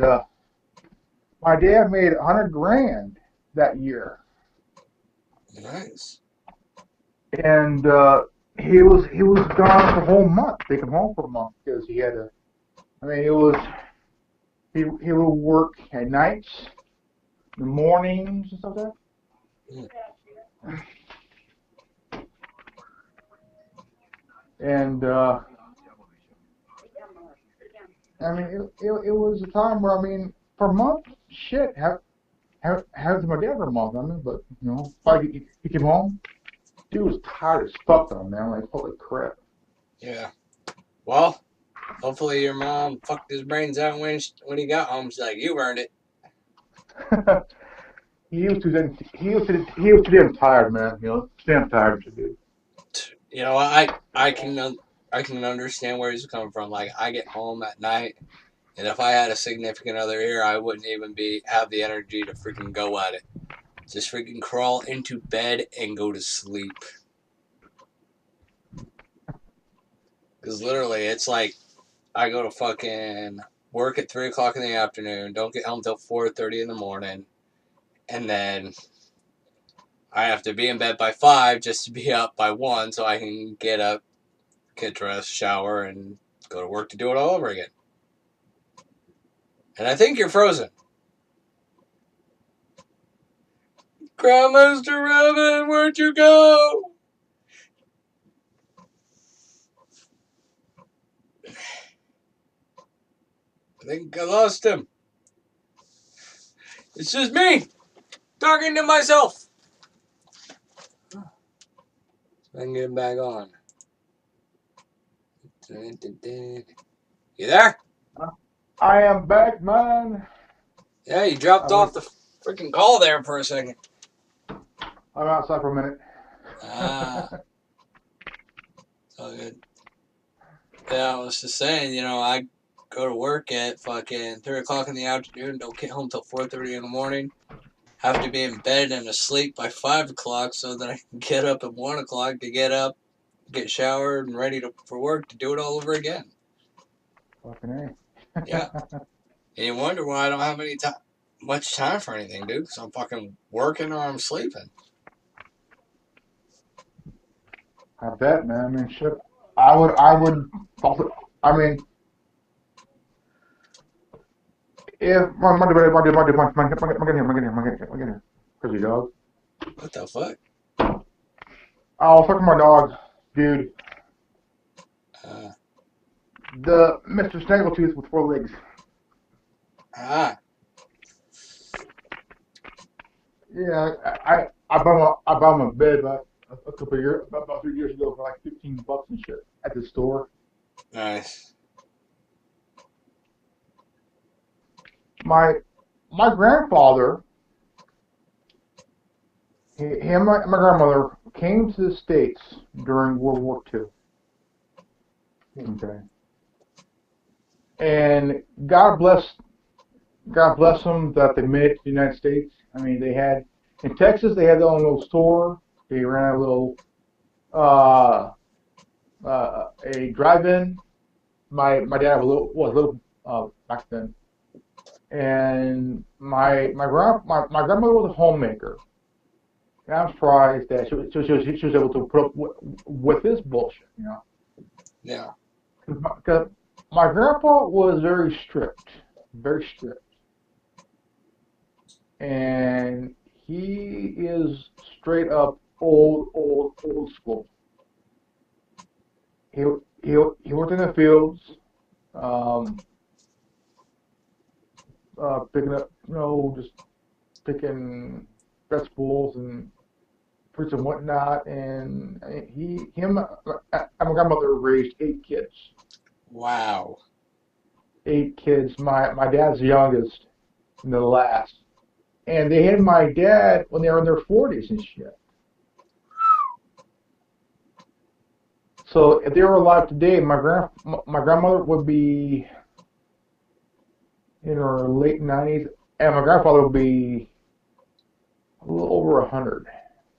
C: my dad made $100,000 that year.
B: Nice.
C: And he was gone for a whole month. They come home for a month because he had to. I mean, he would work at nights, in the mornings and stuff like that. And I mean, it was a time where, I mean, for a month, shit, have my dad for a month. I mean, but you know, finally he came home, dude was tired as fuck though, man. Like, holy crap.
B: Yeah. Well, Hopefully your mom fucked his brains out when he got home. She's like, "You've earned it."
C: he was too damn tired, man. You know, too damn tired to do.
B: You know, I can understand where he's coming from. Like, I get home at night, and if I had a significant other here, I wouldn't even have the energy to freaking go at it. Just freaking crawl into bed and go to sleep. Because literally, it's like I go to fucking work at 3 o'clock in the afternoon, don't get home till 4:30 in the morning, and then I have to be in bed by 5 just to be up by 1 so I can get up, get dressed, shower, and go to work to do it all over again. And I think you're frozen. Grandmaster Revan, where'd you go? I think I lost him. It's just me, talking to myself. I can get him back on. You there?
C: I am back, man.
B: Yeah, you dropped off the freaking call there for a second.
C: I'm outside for a minute.
B: Ah, it's all good. Yeah, I was just saying, I go to work at fucking 3 o'clock in the afternoon, don't get home till 4:30 in the morning, have to be in bed and asleep by 5 o'clock so that I can get up at 1 o'clock to get up, get showered, and ready for work to do it all over again.
C: Fucking A.
B: Yeah. And you wonder why I don't have much time for anything, dude, because I'm fucking working or I'm sleeping.
C: I bet, man. I mean, shit. I would also, I mean, if my crazy dog.
B: What the fuck?
C: I was talking to my dog, dude. The Mr. Snaggletooth with 4 legs. Yeah, I bought him a bed about a couple of years, about 3 years ago for like $15 and shit at the store.
B: Nice.
C: My grandfather, he and my grandmother came to the States during World War II. Okay, and God bless them that they made it to the United States. I mean, they had in Texas they had their own little store. They ran a little a drive-in. My dad was little back then, and my grandmother was a homemaker. And I'm surprised that she was able to put up with this bullshit, you know.
B: Yeah.
C: Because my grandpa was very strict, and he is straight up old school. He he worked in the fields, um, picking up, just picking vegetables and fruits and whatnot. And him, and my grandmother raised 8 kids.
B: Wow.
C: 8 kids. My dad's the youngest and the last. And they had my dad when they were in their 40s and shit. So if they were alive today, my grandmother would be in her late 90s, and my grandfather would be a little over 100.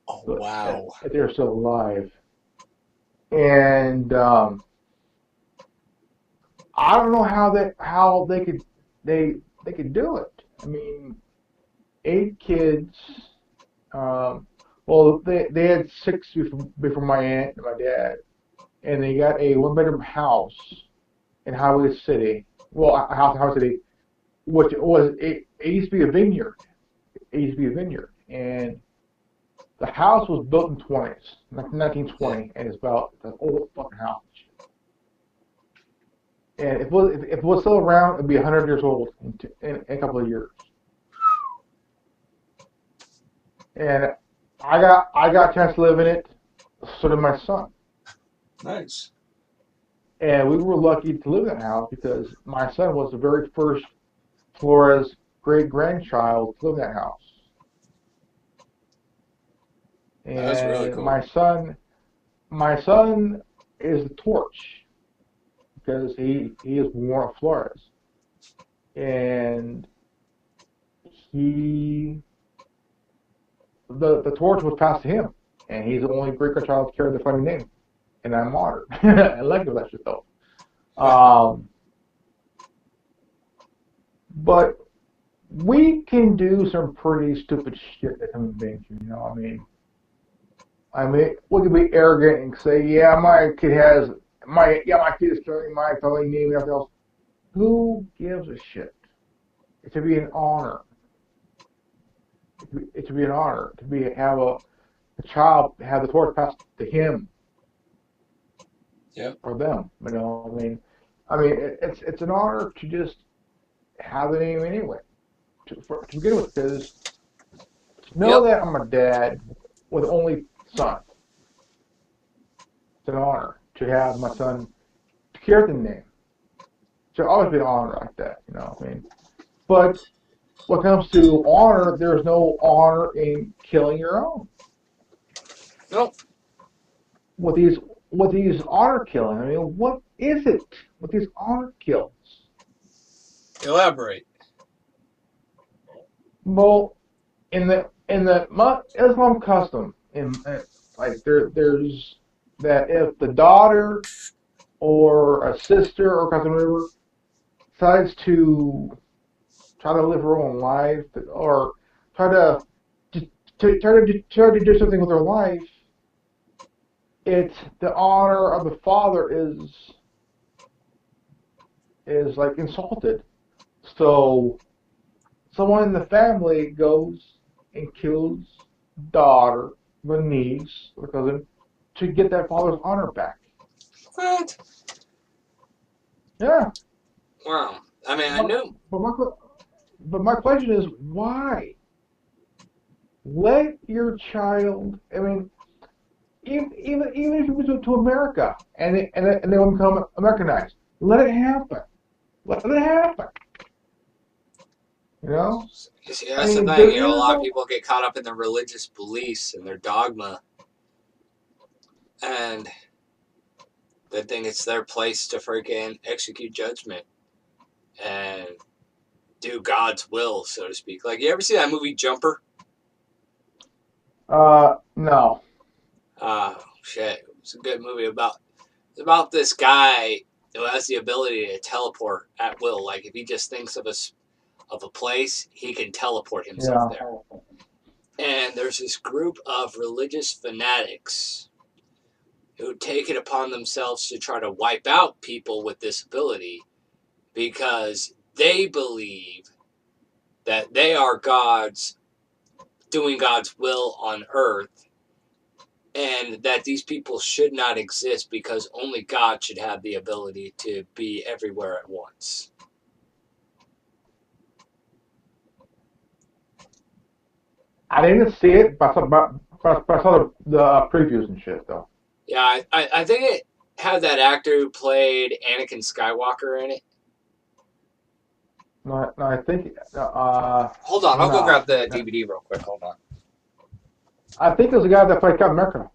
B: Oh, wow.
C: If they're still alive. And I don't know how they could do it. I mean, 8 kids. Well, they had 6 before my aunt and my dad, and they got a 1-bedroom house in Highway City. Well, a house in Highway City, which it used to be a vineyard. It used to be a vineyard, and the house was built in 1920, and it's about an old fucking house. And if it was still around, it'd be 100 years old in a couple of years. And I got a chance to live in it. So did my son.
B: Nice.
C: And we were lucky to live in that house because my son was the very first Flores great grandchild to live in that house.
B: That's really
C: And
B: cool.
C: my son is the torch because he is born of Flores, and he the torch was passed to him, and he's the only great grandchild to carry the funny name, and I'm honored. I like that shit though. Um, but we can do some pretty stupid shit as human beings, you know. I mean, we can be arrogant and say, yeah, my kid is carrying my family name and everything else. Who gives a shit? It should be an honor. It should be an honor to be have a child have the torch passed to him
B: Yep.
C: or them. You know, it's an honor to just have the name anyway. To begin with, because to know
B: Yep.
C: that I'm a dad with only son, it's an honor to have my son to carry the name. It should always be an honor like that. You know, but when it comes to honor, there's no honor in killing your own.
B: Nope.
C: With these honor killing, what is it with these honor kills?
B: Elaborate.
C: Well, in the Islam custom, like there's that if the daughter or a sister or cousin or whatever decides to try to live her own life or try to try to do something with her life, it's the honor of the father is like insulted. So someone in the family goes and kills daughter, the niece, or cousin to get that father's honor back.
B: What?
C: Yeah.
B: Wow. I mean, I
C: But,
B: knew.
C: but my but my question is why? Let your child. Even if you go to America and they will become Americanized, let it happen. Let it happen. You know.
B: You see, that's the thing.
C: There
B: You know, a
C: is
B: lot of
C: no.
B: people get caught up in their religious beliefs and their dogma, and they think it's their place to freaking execute judgment and do God's will, so to speak. Like, you ever see that movie Jumper?
C: No.
B: Oh shit, it's a good movie about this guy who has the ability to teleport at will. Like, if he just thinks of a place, he can teleport himself
C: Yeah.
B: there. And there's this group of religious fanatics who take it upon themselves to try to wipe out people with this ability because they believe that they are gods doing God's will on earth, and that these people should not exist because only God should have the ability to be everywhere at once.
C: I didn't see it, but I saw the previews and shit though.
B: Yeah, I think it had that actor who played Anakin Skywalker in it.
C: No, no, I think
B: Hold on, I'll go
C: no,
B: grab the
C: no.
B: DVD real quick. Hold on.
C: I think it was the guy that played Captain America.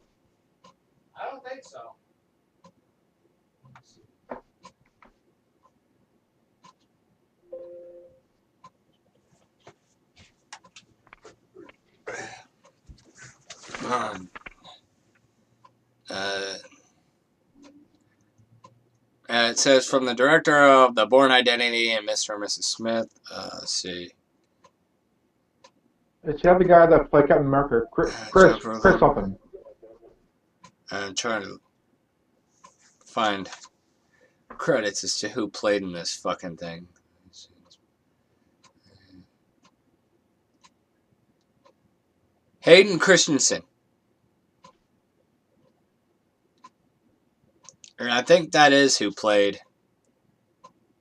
B: I don't think so. Uh, it says from the director of The Bourne Identity and Mr. and Mrs. Smith. Let's see.
C: It's the other guy that played Captain America, Chris something.
B: I'm trying to find credits as to who played in this fucking thing. Hayden Christensen. And I think that is who played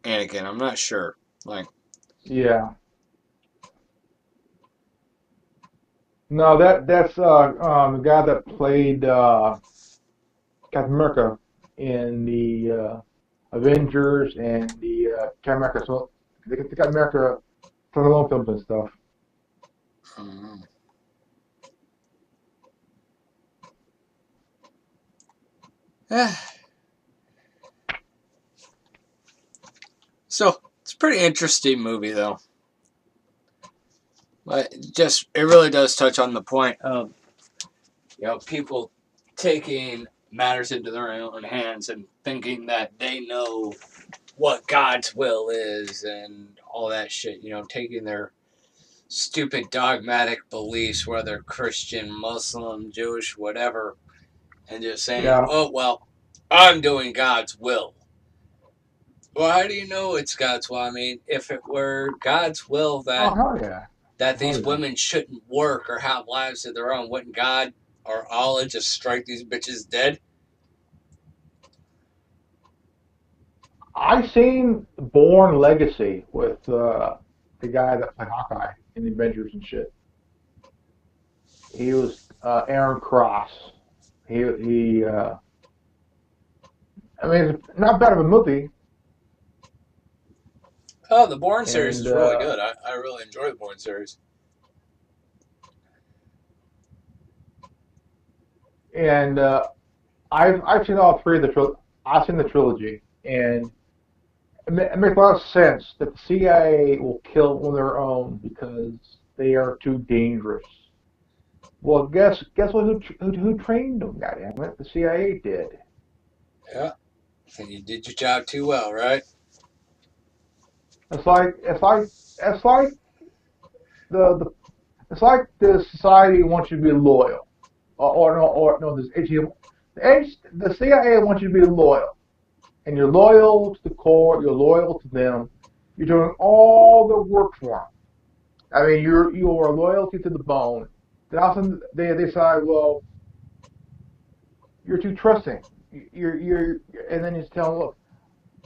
B: Anakin. I'm not sure. Like,
C: Yeah. No, that's the guy that played Captain America in the Avengers and the Captain America. So they got America standalone films and stuff.
B: Hmm. So it's a pretty interesting movie, though. But it really does touch on the point of people taking matters into their own hands and thinking that they know what God's will is and all that shit. Taking their stupid dogmatic beliefs, whether Christian, Muslim, Jewish, whatever, and just saying,
C: Yeah.
B: "Oh well, I'm doing God's will." Well, how do you know it's God's will? I mean, if it were God's will
C: Oh
B: that
C: hell yeah.
B: these
C: Hell yeah.
B: women shouldn't work or have lives of their own, wouldn't God or Allah just strike these bitches dead?
C: I seen Born Legacy with the guy that played Hawkeye in the Avengers and shit. He was Aaron Cross. He. I mean, it's not bad of a movie,
B: Oh, the Bourne series
C: and
B: is really good. I really enjoy the Bourne series.
C: and I've seen all three of I've seen the trilogy, and it makes a lot of sense that the CIA will kill one of their own because they are too dangerous. Well, guess what? Who trained them? Goddamn it, the CIA did.
B: Yeah, and you did your job too well, right?
C: It's like the it's like the society wants you to be loyal, or no, the CIA wants you to be loyal, and you're loyal to the core. You're loyal to them. You're doing all the work for them. I mean, you are loyalty to the bone. Then often they decide, well, you're too trusting. And then you tell them, look,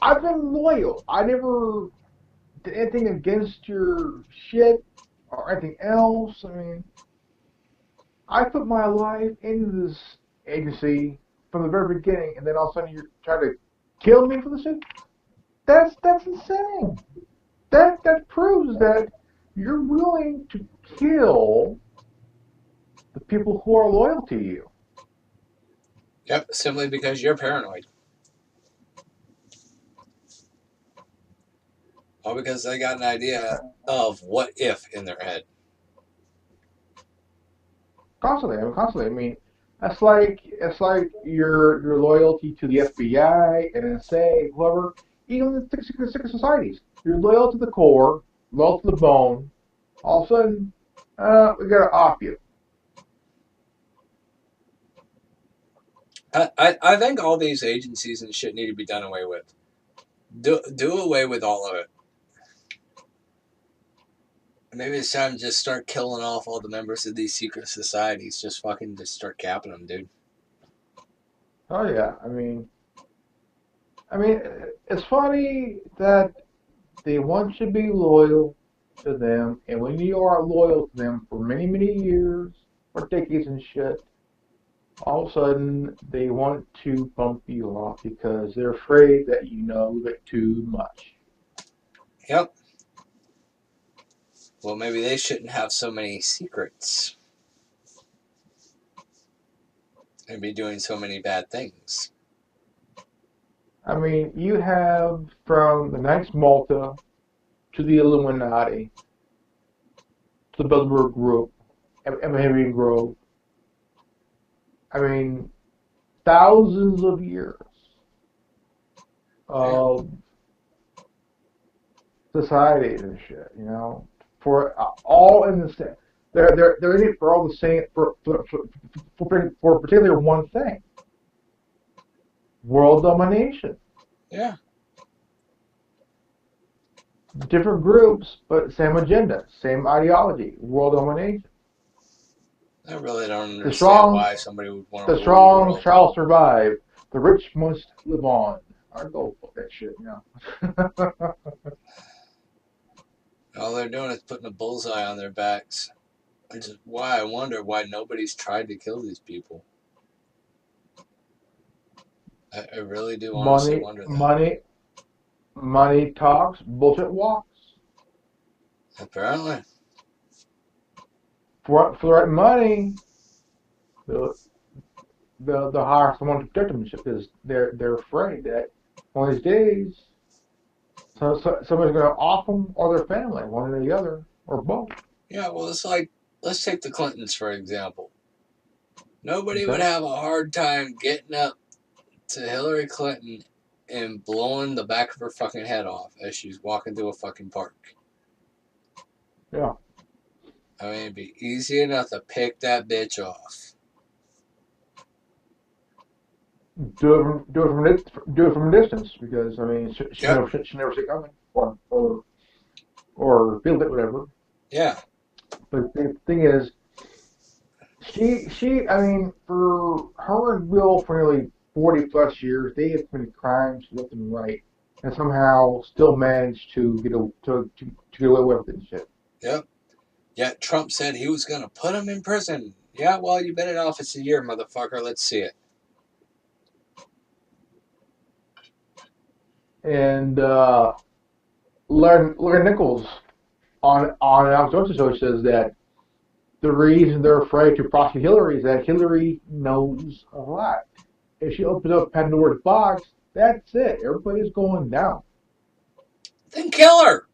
C: I've been loyal. I never did anything against your shit or anything else. I mean, I put my life into this agency from the very beginning, and then all of a sudden you're trying to kill me for the shit. That's insane. That proves that you're willing to kill the people who are loyal to you.
B: Yep, simply because you're paranoid. All because they got an idea of what if in their head.
C: Constantly. I mean, that's like your loyalty to the FBI, NSA, whoever, even the secret societies. You're loyal to the core, loyal to the bone. All of a sudden, we gotta off you.
B: I think all these agencies and shit need to be done away with. Do away with all of it. Maybe it's time to just start killing off all the members of these secret societies. Just fucking just start capping them, dude.
C: Oh yeah, I mean, it's funny that they want you to be loyal to them, and when you are loyal to them for many, many years, or decades and shit, all of a sudden they want to bump you off because they're afraid that you know it too much.
B: Yep. Well, maybe they shouldn't have so many secrets and be doing so many bad things.
C: I mean, you have from the Knights Malta to the Illuminati to the Bilderberg Group, Emma Grove. I mean, thousands of years
B: Yeah.
C: of society and shit, for all in the same. They're in it for all the same for particularly one thing: world domination.
B: Yeah.
C: Different groups, but same agenda, same ideology: world domination.
B: I really don't
C: The
B: understand
C: strong,
B: why somebody would want to
C: the
B: rule the
C: strong
B: world.
C: shall survive. The rich must live on. I go for that shit.
B: All they're doing is putting a bullseye on their backs. Which is why I wonder why nobody's tried to kill these people. I really do honestly
C: Money,
B: wonder that.
C: money, Money talks, bullshit walks.
B: Apparently.
C: For the right money, they'll, they'll hire someone to protect them because they're afraid that one of these days somebody's going to off them or their family, one or the other, or both.
B: Yeah, well, it's like, let's take the Clintons, for example. Nobody would
C: Okay?
B: have a hard time getting up to Hillary Clinton and blowing the back of her fucking head off as she's walking through a fucking park.
C: Yeah.
B: I mean, it'd be easy enough to pick that bitch off.
C: Do it from a distance because I mean
B: Yep.
C: she never see it coming or feel it whatever.
B: Yeah.
C: But the thing is, she I mean for her and Bill for nearly 40 plus years they have committed crimes left and right and somehow still managed to get away with it and shit.
B: Yep. Yet Trump said he was going to put him in prison. Yeah, well, you've been in office a year, motherfucker. Let's see it.
C: And Larry Nichols on Alex Jones' show says that the reason they're afraid to prosecute Hillary is that Hillary knows a lot. If she opens up Pandora's box, that's it. Everybody's going down.
B: Then kill her.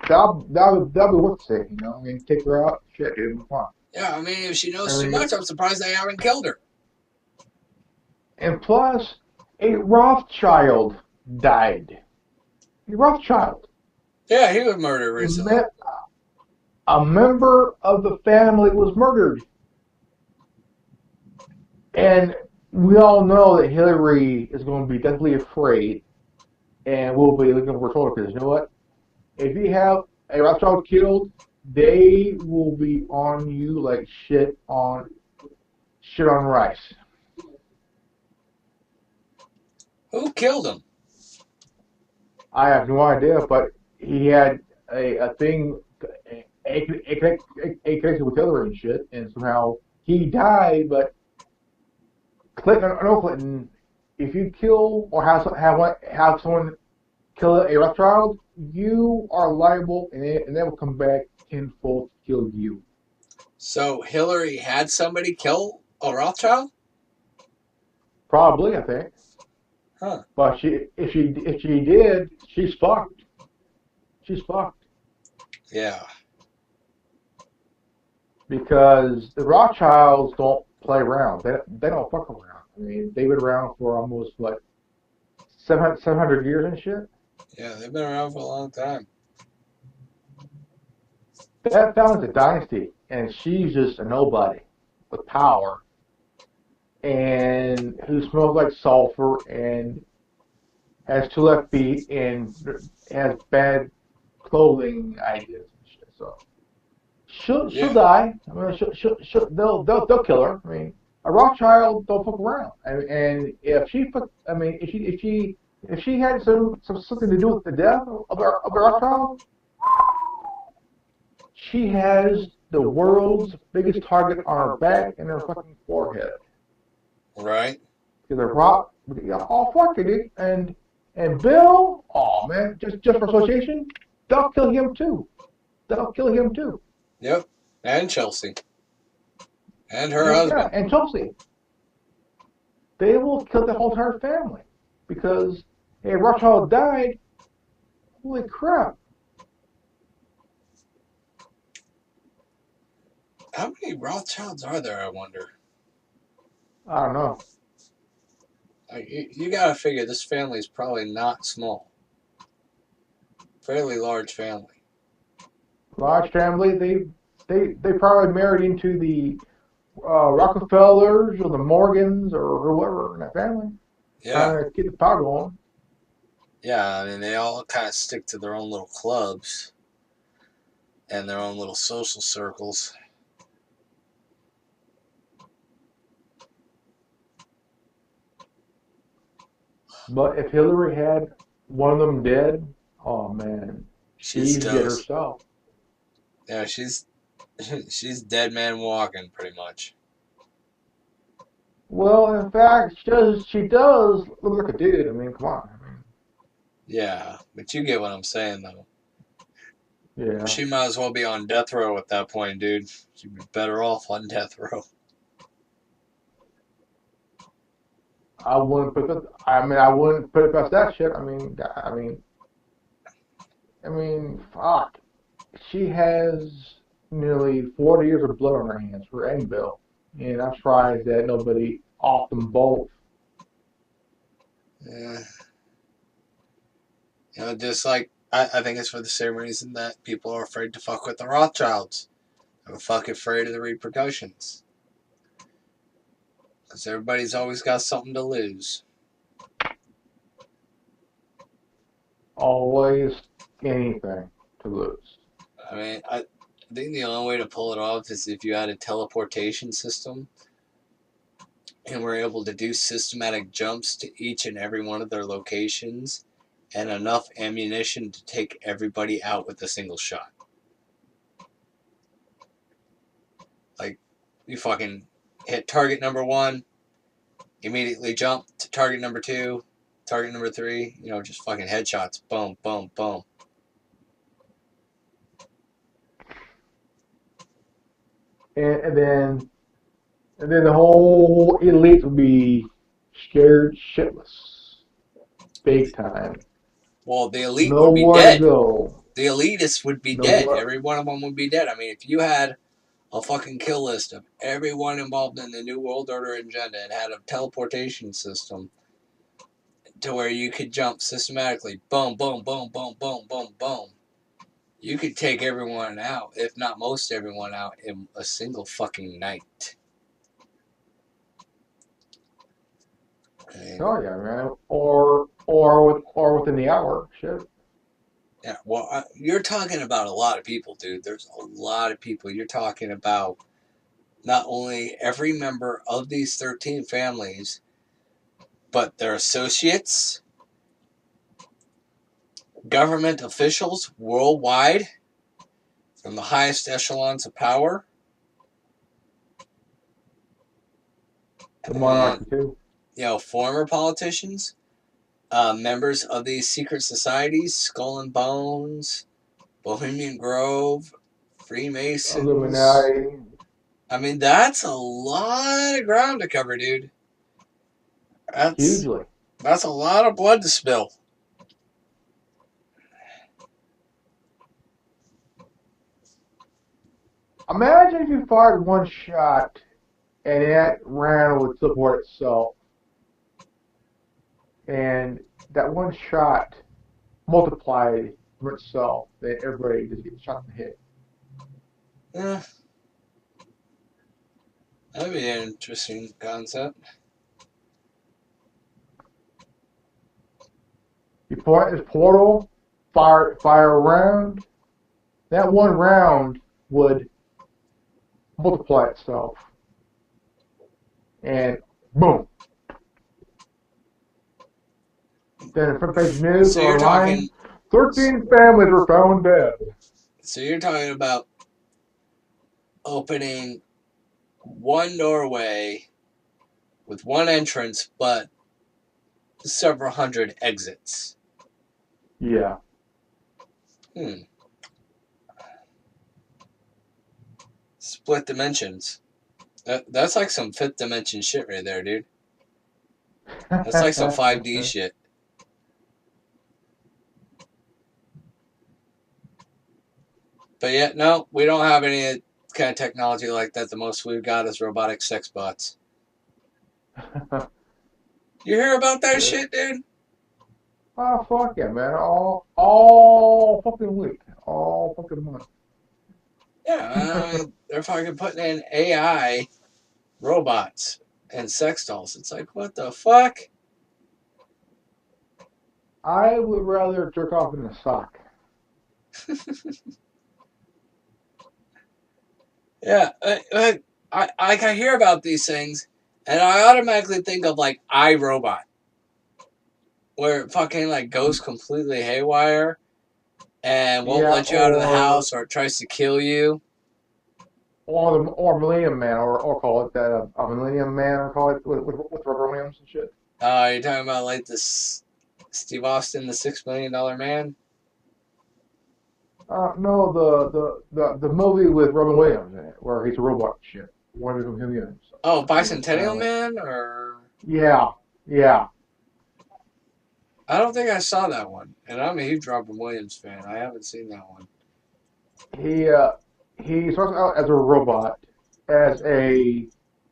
C: That'll be what to say, you know. I mean, take her out, shit, dude, move on.
B: Yeah, I mean, if she knows
C: I
B: too
C: mean,
B: much, I'm surprised they haven't killed her.
C: and plus, a Rothschild died. A Rothschild.
B: Yeah, he was murdered recently.
C: A member of the family was murdered. And we all know that Hillary is going to be deathly afraid and will be looking for trouble because you know what? If you have a Rothschild killed, they will be on you like shit on rice.
B: Who killed him?
C: I have no idea, but he had a thing, a connection with Hillary and shit, and somehow he died. But Clinton or no Clinton, if you kill or have someone kill a Rothschild, you are liable, and they will come back tenfold to kill you.
B: So Hillary had somebody kill a Rothschild?
C: Probably, I think.
B: Huh.
C: But if she did, she's fucked. She's fucked.
B: Yeah.
C: Because the Rothschilds don't play around. They don't fuck around. I mean, they've been around for almost what 700 years and shit.
B: Yeah, they've been around for a long time.
C: That family's a dynasty, and she's just a nobody with power, and who smells like sulfur and has 2 left feet and has bad clothing ideas and shit. So she'll die. I mean, they'll kill her. I mean, a Rothschild don't fuck around. And if she had something to do with the death of a Rothschild, she has the world's biggest target on her back and her fucking forehead.
B: Right.
C: Because they're rock, oh fuck it, dude. And Bill, oh man, just for association, they'll kill him too. They'll kill him too.
B: Yep. And Chelsea. And her husband.
C: Yeah, and Chelsea. They will kill the whole entire family because hey, Rothschild died. Holy crap!
B: How many Rothschilds are there, I wonder?
C: I don't know.
B: Like, you gotta figure this family is probably not small. Fairly large family.
C: Large family. They probably married into the Rockefellers or the Morgans or whoever in that family.
B: Yeah.
C: Trying to keep the power going.
B: Yeah, I mean, they all kind of stick to their own little clubs and their own little social circles.
C: But if Hillary had one of them dead, oh man, she's dead herself.
B: Yeah, she's dead man walking pretty much.
C: Well, in fact, she does look like a dude. I mean, come on.
B: Yeah, but you get what I'm saying, though.
C: Yeah.
B: She might as well be on death row at that point, dude. She'd be better off on death row.
C: I wouldn't put that. I mean, I wouldn't put it past that shit. I mean, fuck. She has nearly 40 years of blood on her hands for any bill, and I'm surprised that nobody off them both.
B: Yeah. You know, just like, I think it's for the same reason that people are afraid to fuck with the Rothschilds. They're fucking afraid of the repercussions. Because everybody's always got something to lose.
C: Always anything to lose.
B: I mean, I think the only way to pull it off is if you had a teleportation system and were able to do systematic jumps to each and every one of their locations and enough ammunition to take everybody out with a single shot. Like, you fucking hit target number 1, immediately jump to target number 2, target number 3, you know, just fucking headshots. Boom, boom, boom.
C: And then the whole elite would be scared shitless, big time.
B: Well, the elite would be
C: Nowhere to
B: dead.
C: go.
B: The elitists would be dead.
C: Nowhere.
B: Every one of them would be dead. I mean, if you had a fucking kill list of everyone involved in the New World Order agenda and had a teleportation system to where you could jump systematically, boom, boom, boom, boom, boom, boom, boom. You could take everyone out, if not most everyone out, in a single fucking night. And,
C: Oh yeah, man. Or within the hour. Shit.
B: yeah, well, you're talking about a lot of people, dude. There's a lot of people. You're talking about not only every member of these 13 families, but their associates, government officials worldwide, from the highest echelons of power,
C: The
B: and
C: monarchy too.
B: former politicians, members of these secret societies, Skull and Bones, Bohemian Grove, Freemasons.
C: Illuminati.
B: I mean, that's a lot of ground to cover, dude. That's
C: Hugely.
B: a lot of blood to spill.
C: Imagine if you fired one shot and that round would support itself, and that one shot multiplied for itself, then everybody just gets shot in the head.
B: Yeah, that'd be an interesting concept.
C: You point this portal, fire a round, that one round would multiply itself. And boom. Then in front page news
B: So you're
C: online,
B: talking.
C: 13 families were found dead.
B: So you're talking about opening one doorway with one entrance, but several hundred exits.
C: Yeah.
B: Split dimensions. That's like some fifth dimension shit right there, dude. That's like some 5D shit. But yet, no, we don't have any kind of technology like that. The most we've got is robotic sex bots. You hear about that shit, dude?
C: Oh, fuck yeah, man. All fucking week. All fucking month.
B: Yeah, I mean, they're fucking putting in AI robots and sex dolls. It's like, what the fuck?
C: I would rather jerk off in a sock.
B: Yeah, I hear about these things, and I automatically think of like iRobot, where it fucking like goes completely haywire and won't
C: Yeah,
B: let you out of the house or it tries to kill you.
C: or Millennium Man, or call it that a Millennium Man, or call it with Robert Williams and shit.
B: You're talking about like this Steve Austin, the $6 Million Man?
C: No, the movie with Robin Williams in it, where he's a robot and shit. One of them him.
B: Oh, Bicentennial Man, or
C: Yeah, yeah.
B: I don't think I saw that one, and I'm a huge Robin Williams fan. I haven't seen that one.
C: He starts out as a robot, as kind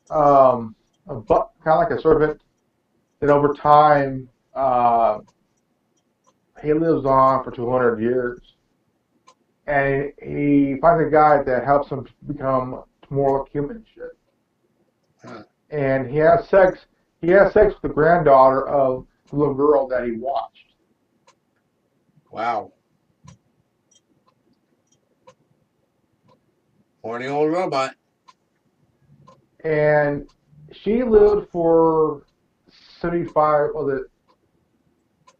C: of like a servant. Then over time, he lives on for 200 years, and he finds a guy that helps him become more like human and shit.
B: Huh.
C: And he has sex. He has sex with the granddaughter of the little girl that he watched.
B: Wow. Horny old robot.
C: And she lived for 75, was it,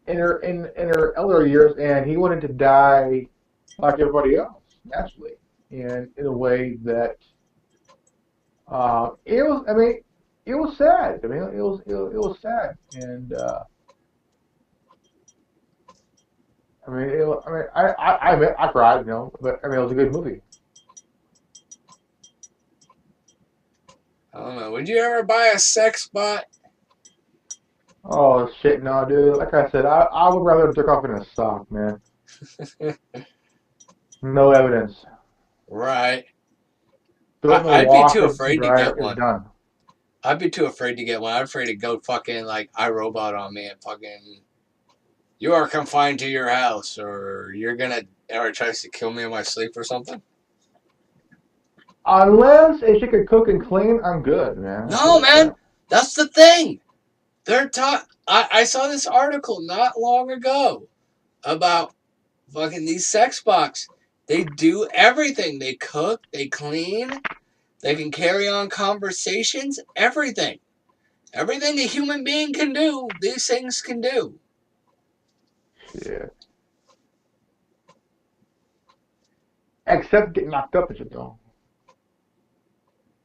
C: in her elder years, and he wanted to die like everybody else, naturally, and in a way that it was. I mean, it was sad. I mean, it was sad, and I mean, I cried, but I mean, it was a good movie.
B: I don't know. Would you ever buy a sex bot?
C: Oh shit, no, dude. Like I said, I would rather jerk off in a sock, man. No evidence.
B: Right.
C: Throw it in the
B: I'd be too
C: washer,
B: afraid to
C: dry
B: get
C: it, it's
B: one.
C: done.
B: I'd be too afraid to get one. I'm afraid to go fucking like iRobot on me and fucking you are confined to your house or or tries to kill me in my sleep or something.
C: Unless if she could cook and clean, I'm good, man.
B: No, man. That's the thing. I saw this article not long ago about fucking these sex bots. They do everything. They cook, they clean, they can carry on conversations, everything. Everything a human being can do, these things can do.
C: Shit. Except get knocked up and shit, though.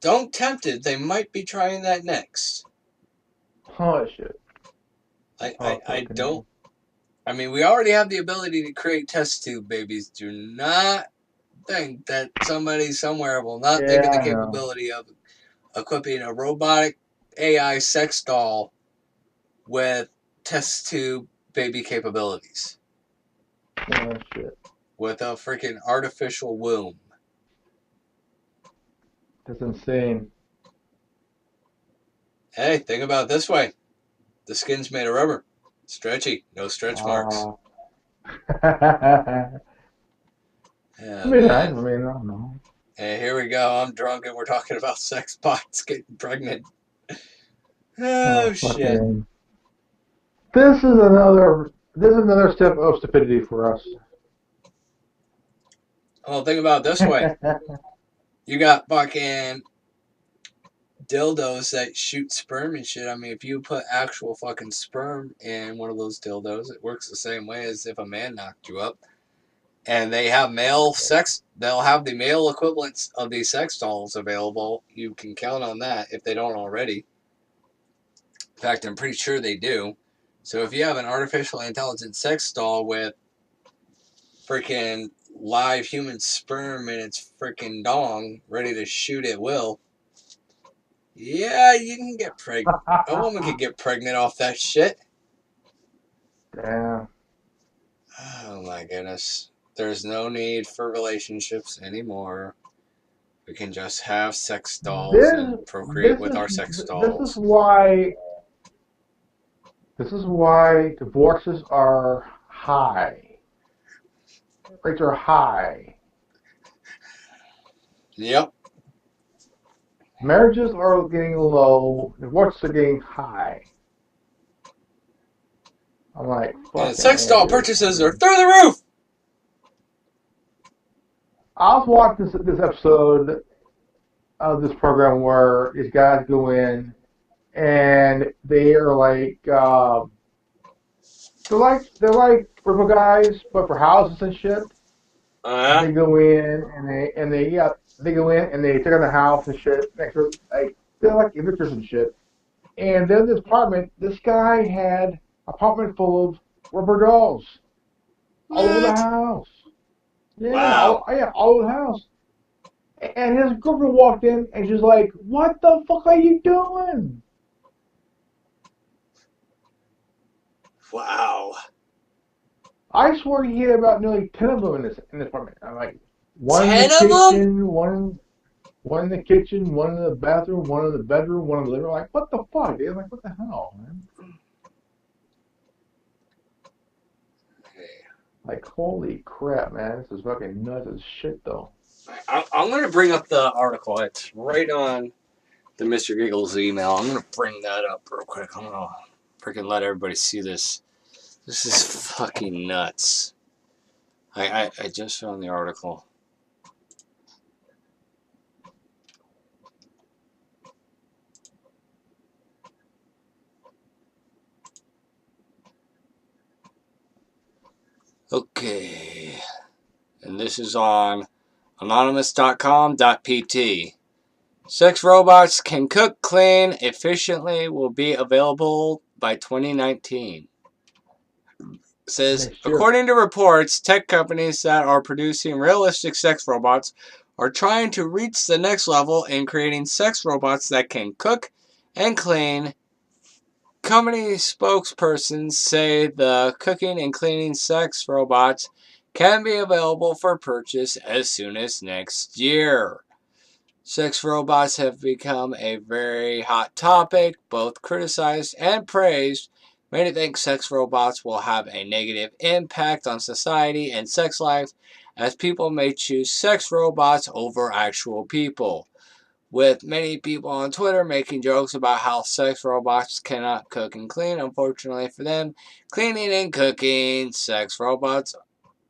B: Don't tempt it. They might be trying that next.
C: Oh, shit.
B: I don't. I mean, we already have the ability to create test tube babies. Do not think that somebody somewhere will not think of the
C: Yeah, I know.
B: capability of equipping a robotic AI sex doll with test tube baby capabilities.
C: Oh, shit.
B: With a freaking artificial womb.
C: That's insane.
B: Hey, think about it this way. The skin's made of rubber. Stretchy. No stretch marks.
C: I
B: Yeah,
C: mean, I
B: man.
C: don't know.
B: And here we go. I'm drunk and we're talking about sex bots getting pregnant. Oh, shit.
C: Fucking. This is another step of stupidity for us.
B: Well, think about it this way. You got fucking dildos that shoot sperm and shit. I mean, if you put actual fucking sperm in one of those dildos, it works the same way as if a man knocked you up. And they have they'll have the male equivalents of these sex dolls available. You can count on that if they don't already. In fact, I'm pretty sure they do. So if you have an artificial intelligent sex doll with freaking live human sperm in its freaking dong ready to shoot at will, yeah, you can get pregnant. A woman can get pregnant off that shit.
C: Damn.
B: Oh my goodness. There's no need for relationships anymore. We can just have sex dolls and procreate with our sex dolls.
C: This is why divorces are high. Rates are high.
B: Yep.
C: Marriages are getting low. Divorces are getting high. I'm like, fucking.
B: And sex doll purchases are through the roof.
C: I was watching this episode of this program where these guys go in and they are like they're like river guys, but for houses and shit. They go in and they they go in and they check out the house and shit. Next door, like they're like evictors and shit. And then this apartment, this guy had an apartment full of rubber dolls all over the
B: What?
C: house. Yeah,
B: Wow.
C: all over the house. And his girlfriend walked in and she's like, "What the fuck are you doing?"
B: Wow.
C: I swear he had about nearly 10 of them in this apartment. I'm like, one in the
B: 10 of them?
C: kitchen, one in the kitchen, one in the bathroom, one in the bedroom, one in the living room. Like, what the fuck, dude? Like, what the hell, man? Like, holy crap, man. This is fucking nuts as shit, though.
B: I'm going to bring up the article. It's right on the Mr. Giggles email. I'm going to bring that up real quick. I'm going to freaking let everybody see this. This is fucking nuts. I just found the article. Okay. And this is on anonymous.com.pt. Sex robots can cook, clean efficiently will be available by 2019. It says,
C: Next year.
B: according to reports, tech companies that are producing realistic sex robots are trying to reach the next level in creating sex robots that can cook and clean. Company spokespersons say the cooking and cleaning sex robots can be available for purchase as soon as next year. Sex robots have become a very hot topic, both criticized and praised. Many think sex robots will have a negative impact on society and sex life, as people may choose sex robots over actual people. With many people on Twitter making jokes about how sex robots cannot cook and clean. Unfortunately for them, cleaning and cooking sex robots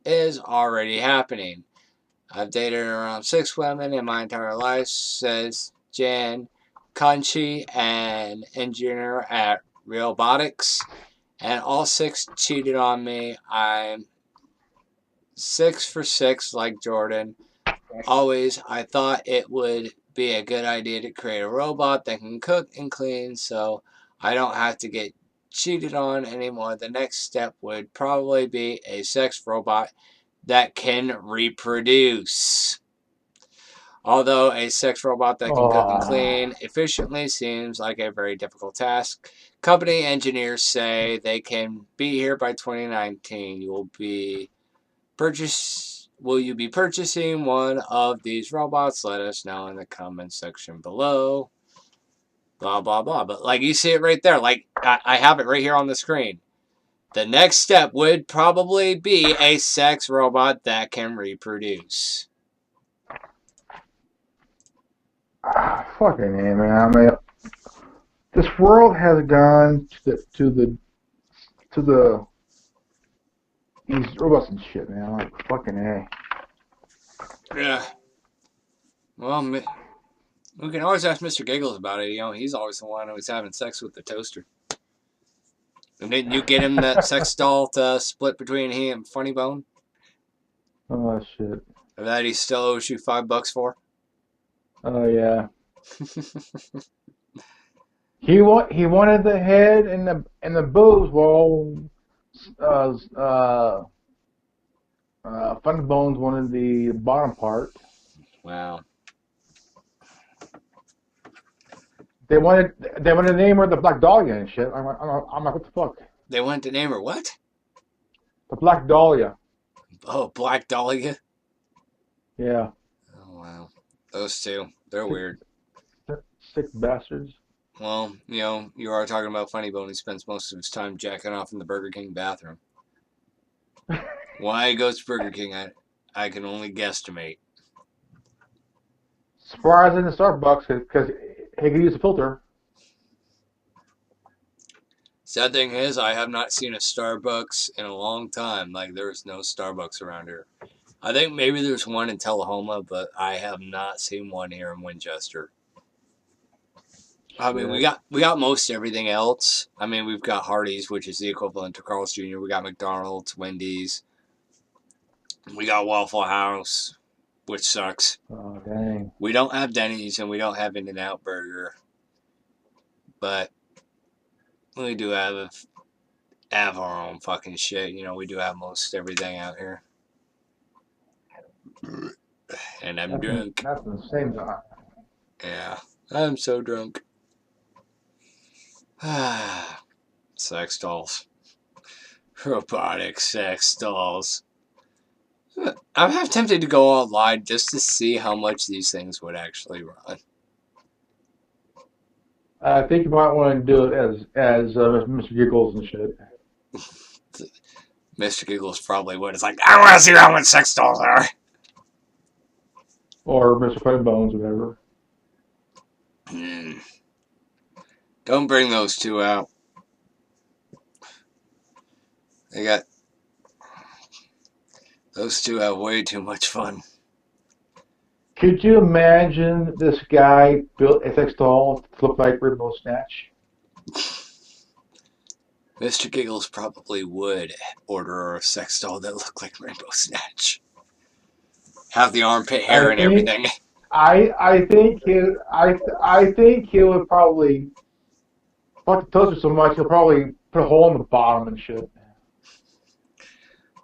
B: is already happening. I've dated around 6 women in my entire life, says Jan Conchi, an engineer at Realbotics, and all 6 cheated on me. I'm 6 for 6 like Jordan. Always, I thought it would be a good idea to create a robot that can cook and clean so I don't have to get cheated on anymore. The next step would probably be a sex robot that can reproduce. Although a sex robot that can cook and
C: Oh,
B: clean efficiently seems like a very difficult task, company engineers say they can be here by 2019. Will you be purchasing one of these robots? Let us know in the comments section below. Blah blah blah. But like you see it right there, like I have it right here on the screen. The next step would probably be a sex robot that can reproduce.
C: fucking A, man. I mean, this world has gone to the these robots and shit, man. Like, fucking A.
B: Yeah. Well, we can always ask Mr. Giggles about it. You know, he's always the one who's having sex with the toaster. And didn't you get him that sex doll to split between he and Funny Bone?
C: Oh, shit.
B: Or that he still owes you $5 for?
C: Oh, yeah. He wanted the head and the boobs, while uh, uh, Funny Bones wanted the bottom part.
B: Wow.
C: They wanted to name her the Black Dahlia and shit. I'm like, what the fuck?
B: They wanted to name her what?
C: The Black Dahlia.
B: Oh, Black Dahlia?
C: Yeah.
B: Oh, wow. Those two. They're
C: Sick,
B: weird.
C: sick bastards.
B: Well, you know, you are talking about Funny Bone. He spends most of his time jacking off in the Burger King bathroom. Why he goes to Burger King, I can only guesstimate.
C: Surprise in the Starbucks because he could use a filter.
B: Sad thing is, I have not seen a Starbucks in a long time. Like, there's no Starbucks around here. I think maybe there's one in Tullahoma, but I have not seen one here in Winchester. I mean, we
C: Shit.
B: got most everything else. I mean, we've got Hardee's, which is the equivalent to Carl's Jr. We got McDonald's, Wendy's. We got Waffle House. which sucks.
C: Oh, dang.
B: We don't have Denny's and we don't have In-N-Out Burger, but we do have our own fucking shit. You know, we do have most everything out here. And I'm drunk.
C: That's insane.
B: Yeah, I'm so drunk. Sex dolls. Robotic sex dolls. I'm half tempted to go online just to see how much these things would actually run.
C: I think you might want to do it as Mr. Giggles and shit.
B: Mr. Giggles probably would. It's like, I want to see how much sex dolls are.
C: Or Mr. Funny Bones, whatever.
B: Don't bring those two out. Those two have way too much fun.
C: Could you imagine this guy built a sex doll to look like Rainbow Snatch?
B: Mr. Giggles probably would order a sex doll that looked like Rainbow Snatch. Have the armpit hair and everything.
C: I think he would probably fuck the toaster so much he'll probably put a hole in the bottom and shit.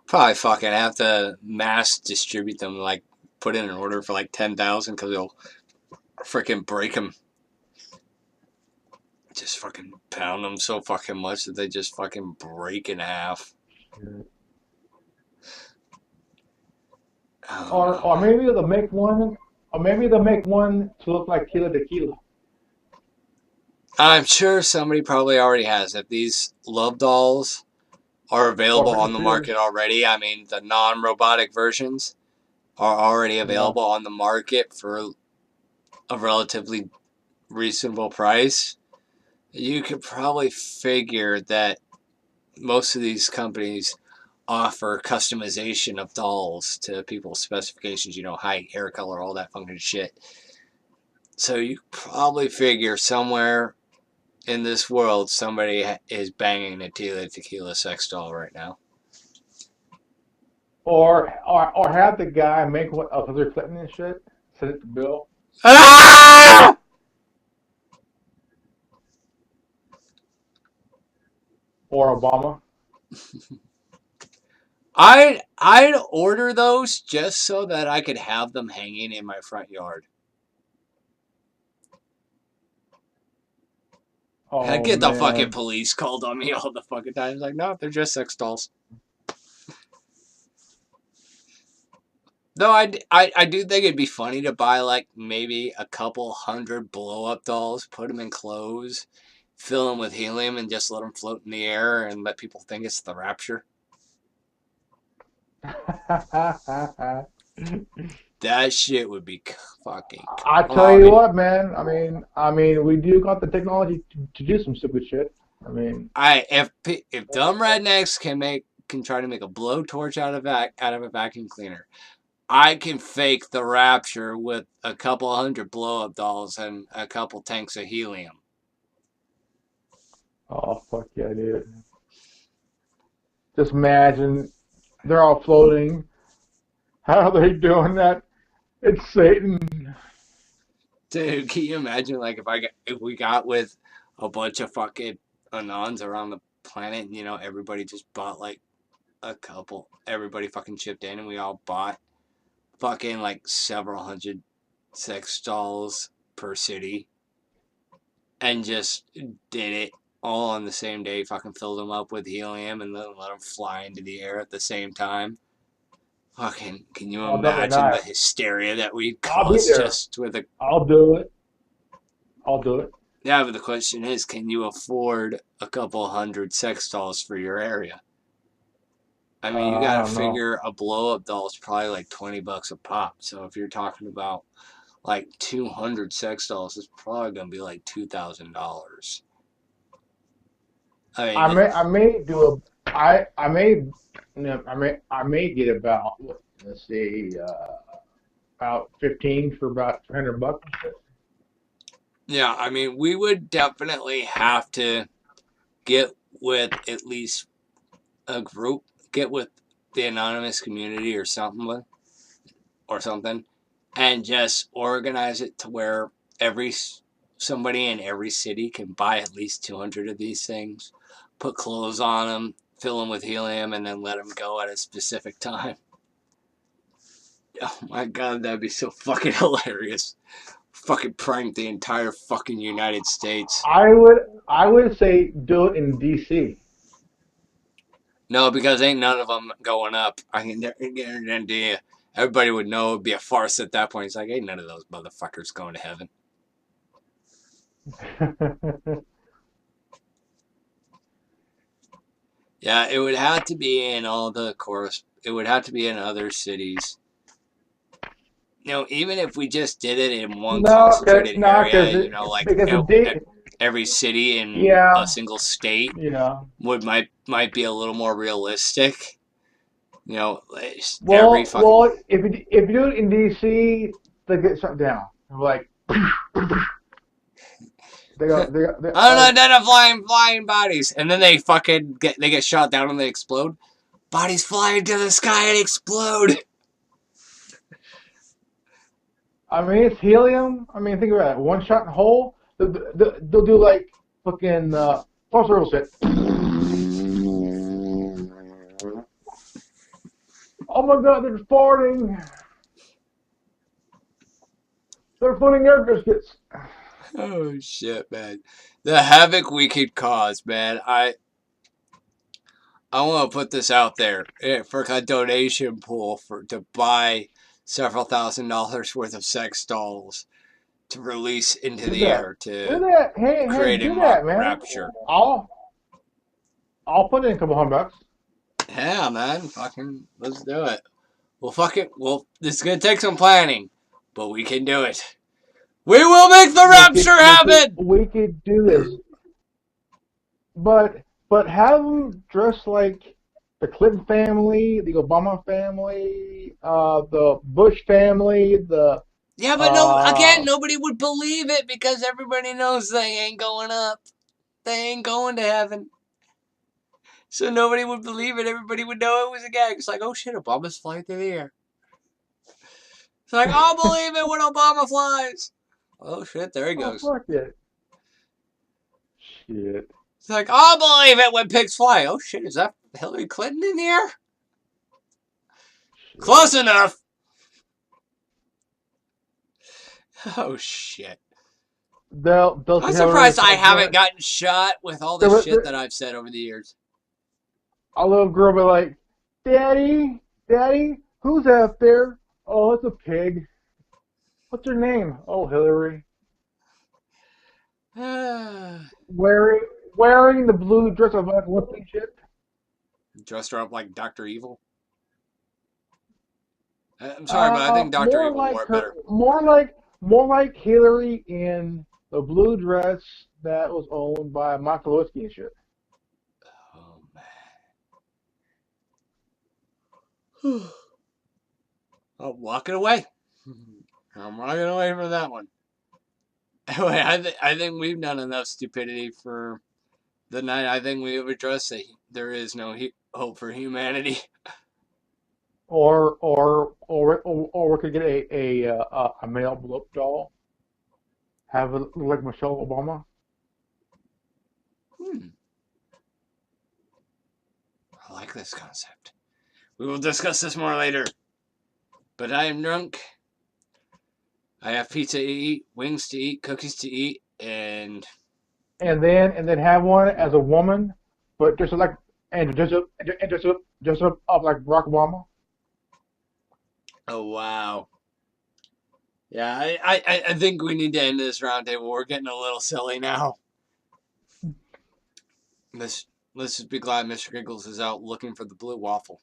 B: Probably fucking have to mass distribute them, like put in an order for like 10,000 because they'll freaking break them. Just fucking pound them so fucking much that they just fucking break in half.
C: Or maybe they'll make one. Or maybe they'll make one to look like Tila Tequila.
B: I'm sure somebody probably already has. If these love dolls are available on the market already, I mean, the non-robotic versions are already available on the market for a relatively reasonable price. You could probably figure that most of these companies offer customization of dolls to people's specifications, you know, height, hair color, all that fucking shit. So you probably figure somewhere in this world somebody is banging a Tila Tequila sex doll right now.
C: Or have the guy make one of Hillary Clinton and shit, send it to Bill.
B: Ah!
C: Or Obama.
B: I'd order those just so that I could have them hanging in my front yard.
C: Oh,
B: I'd get the fucking police called on me all the fucking time. It's like, no, they're just sex dolls. No, I do think it'd be funny to buy like maybe a couple hundred blow-up dolls, put them in clothes, fill them with helium, and just let them float in the air and let people think it's the rapture. That shit would be fucking.
C: I tell you what, man. I mean, we do got the technology to do some stupid shit. I mean,
B: if dumb rednecks can try to make a blowtorch out of a vacuum cleaner, I can fake the rapture with a couple hundred blow-up dolls and a couple tanks of helium.
C: Oh, fuck yeah, dude. Just imagine they're all floating. How are they doing that? It's Satan.
B: Dude, can you imagine like if we got with a bunch of fucking Anons around the planet and, you know, everybody just bought like a couple, everybody fucking chipped in and we all bought fucking like several hundred sex dolls per city and just did it all on the same day, fucking filled them up with helium and then let them fly into the air at the same time. Fucking, can you imagine the hysteria that we'd cause just with a...
C: I'll do it.
B: Yeah, but the question is, can you afford a couple hundred sex dolls for your area? I mean, you gotta figure a blow-up doll is probably like $20 a pop. So if you're talking about like 200 sex dolls, it's probably gonna be like $2,000. I mean,
C: I may get about, let's see, about 15 for about $300.
B: Yeah, I mean, we would definitely have to get with at least a group, get with the anonymous community or something, and just organize it to where somebody in every city can buy at least 200 of these things, put clothes on them, fill them with helium, and then let them go at a specific time. Oh my god, that'd be so fucking hilarious. Fucking prank the entire fucking United States.
C: I would say do it in DC.
B: No, because ain't none of them going up. I can guarantee you. Everybody would know it'd be a farce at that point. It's like, ain't none of those motherfuckers going to heaven. Yeah, it would have to be in all the course. It would have to be in other cities. Even if we just did it in one concentrated area, like
C: because the
B: every city in
C: yeah
B: a single state
C: yeah.
B: might be a little more realistic.
C: Well, if you do it in DC, they get shut down. Like they
B: unidentified flying bodies, and then they fucking get shot down and they explode. Bodies fly into the sky and explode.
C: I mean, it's helium. I mean, think about it. One shot in a hole. They'll do like fucking false circle shit. Oh my god, they're farting. They're putting air biscuits.
B: Oh shit, man. The havoc we could cause, man. I want to put this out there for a donation pool to buy several $1,000s worth of sex dolls to release into the air to
C: do that. Hey,
B: create
C: do that, man.
B: rapture.
C: I'll put in a couple $100.
B: Yeah, man. Fucking let's do it. Well, fuck it. Well, this is gonna take some planning, but we can do it. We will make the rapture happen.
C: We could do this, but have them dressed like the Clinton family, the Obama family, the Bush family, the
B: yeah, but nobody would believe it because everybody knows they ain't going up. They ain't going to heaven. So nobody would believe it. Everybody would know it was a gag. It's like, oh shit, Obama's flying through the air. It's like, I'll believe it when Obama flies. Oh shit, there he goes.
C: Oh, fuck it. Shit.
B: It's like, I'll believe it when pigs fly. Oh shit, is that Hillary Clinton in the air? Shit. Close enough. Oh shit. I'm surprised I haven't gotten shot with all this shit that I've said over the years.
C: A little girl be like, Daddy, who's out there? Oh, it's a pig. What's her name? Oh, Hillary. Wearing the blue dress of like whipping shit.
B: Dressed her up like Dr. Evil. I'm sorry, but I think Dr. Evil wore better.
C: More like Hillary in the blue dress that was owned by Michael Lewinsky and shit.
B: Oh man. I'm walking away. I'm walking away from that one. Anyway, I think we've done enough stupidity for the night. I think we have addressed that there is no hope for humanity.
C: Or we could get a male blow doll. Have it like Michelle Obama.
B: I like this concept. We will discuss this more later. But I am drunk. I have pizza to eat, wings to eat, cookies to eat, and
C: then have one as a woman, but just up like Barack Obama.
B: Oh wow. Yeah, I think we need to end this roundtable. We're getting a little silly now. Let's just be glad Mr. Giggles is out looking for the blue waffle.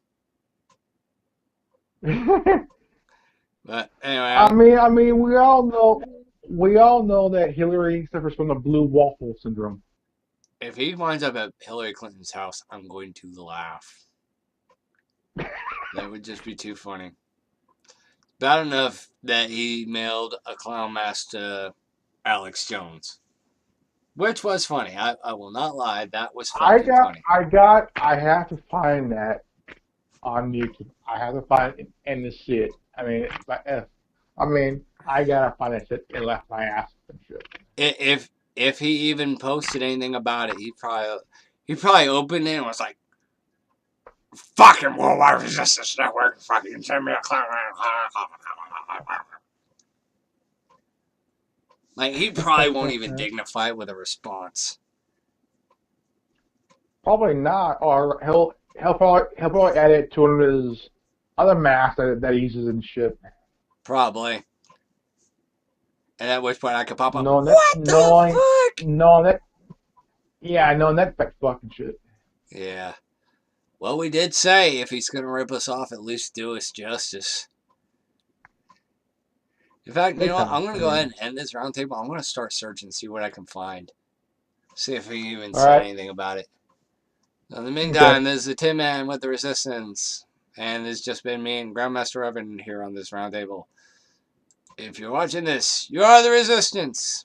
B: But anyway,
C: I mean, we all know that Hillary suffers from the blue waffle syndrome.
B: If he winds up at Hillary Clinton's house, I'm going to laugh. That would just be too funny. Bad enough that he mailed a clown mask to Alex Jones, which was funny. I will not lie, that was funny.
C: I have to find that on YouTube. I have to find it and to see it. I mean, I mean, I gotta find that shit. It left my ass and shit.
B: If he even posted anything about it, he probably opened it and was like, "Fucking Worldwide Resistance Network, fucking send me a clown." Like he probably won't even dignify it with a response.
C: Probably not, or he'll probably add it to one of his other masks that he uses and shit.
B: Probably. And at which point I could pop up.
C: No,
B: What the fuck?
C: no, that, yeah, no, that fucking shit.
B: Yeah. Well, we did say if he's gonna rip us off, at least do us justice. In fact, you
C: Big
B: know what?
C: time.
B: I'm gonna go ahead and end this roundtable. I'm gonna start searching, see what I can find. See if he even
C: All
B: said
C: right.
B: anything about it. In the
C: Okay.
B: meantime, this is the Tinman with the Resistance. And it's just been me and Grandmaster Revan here on this roundtable. If you're watching this, you are the Resistance.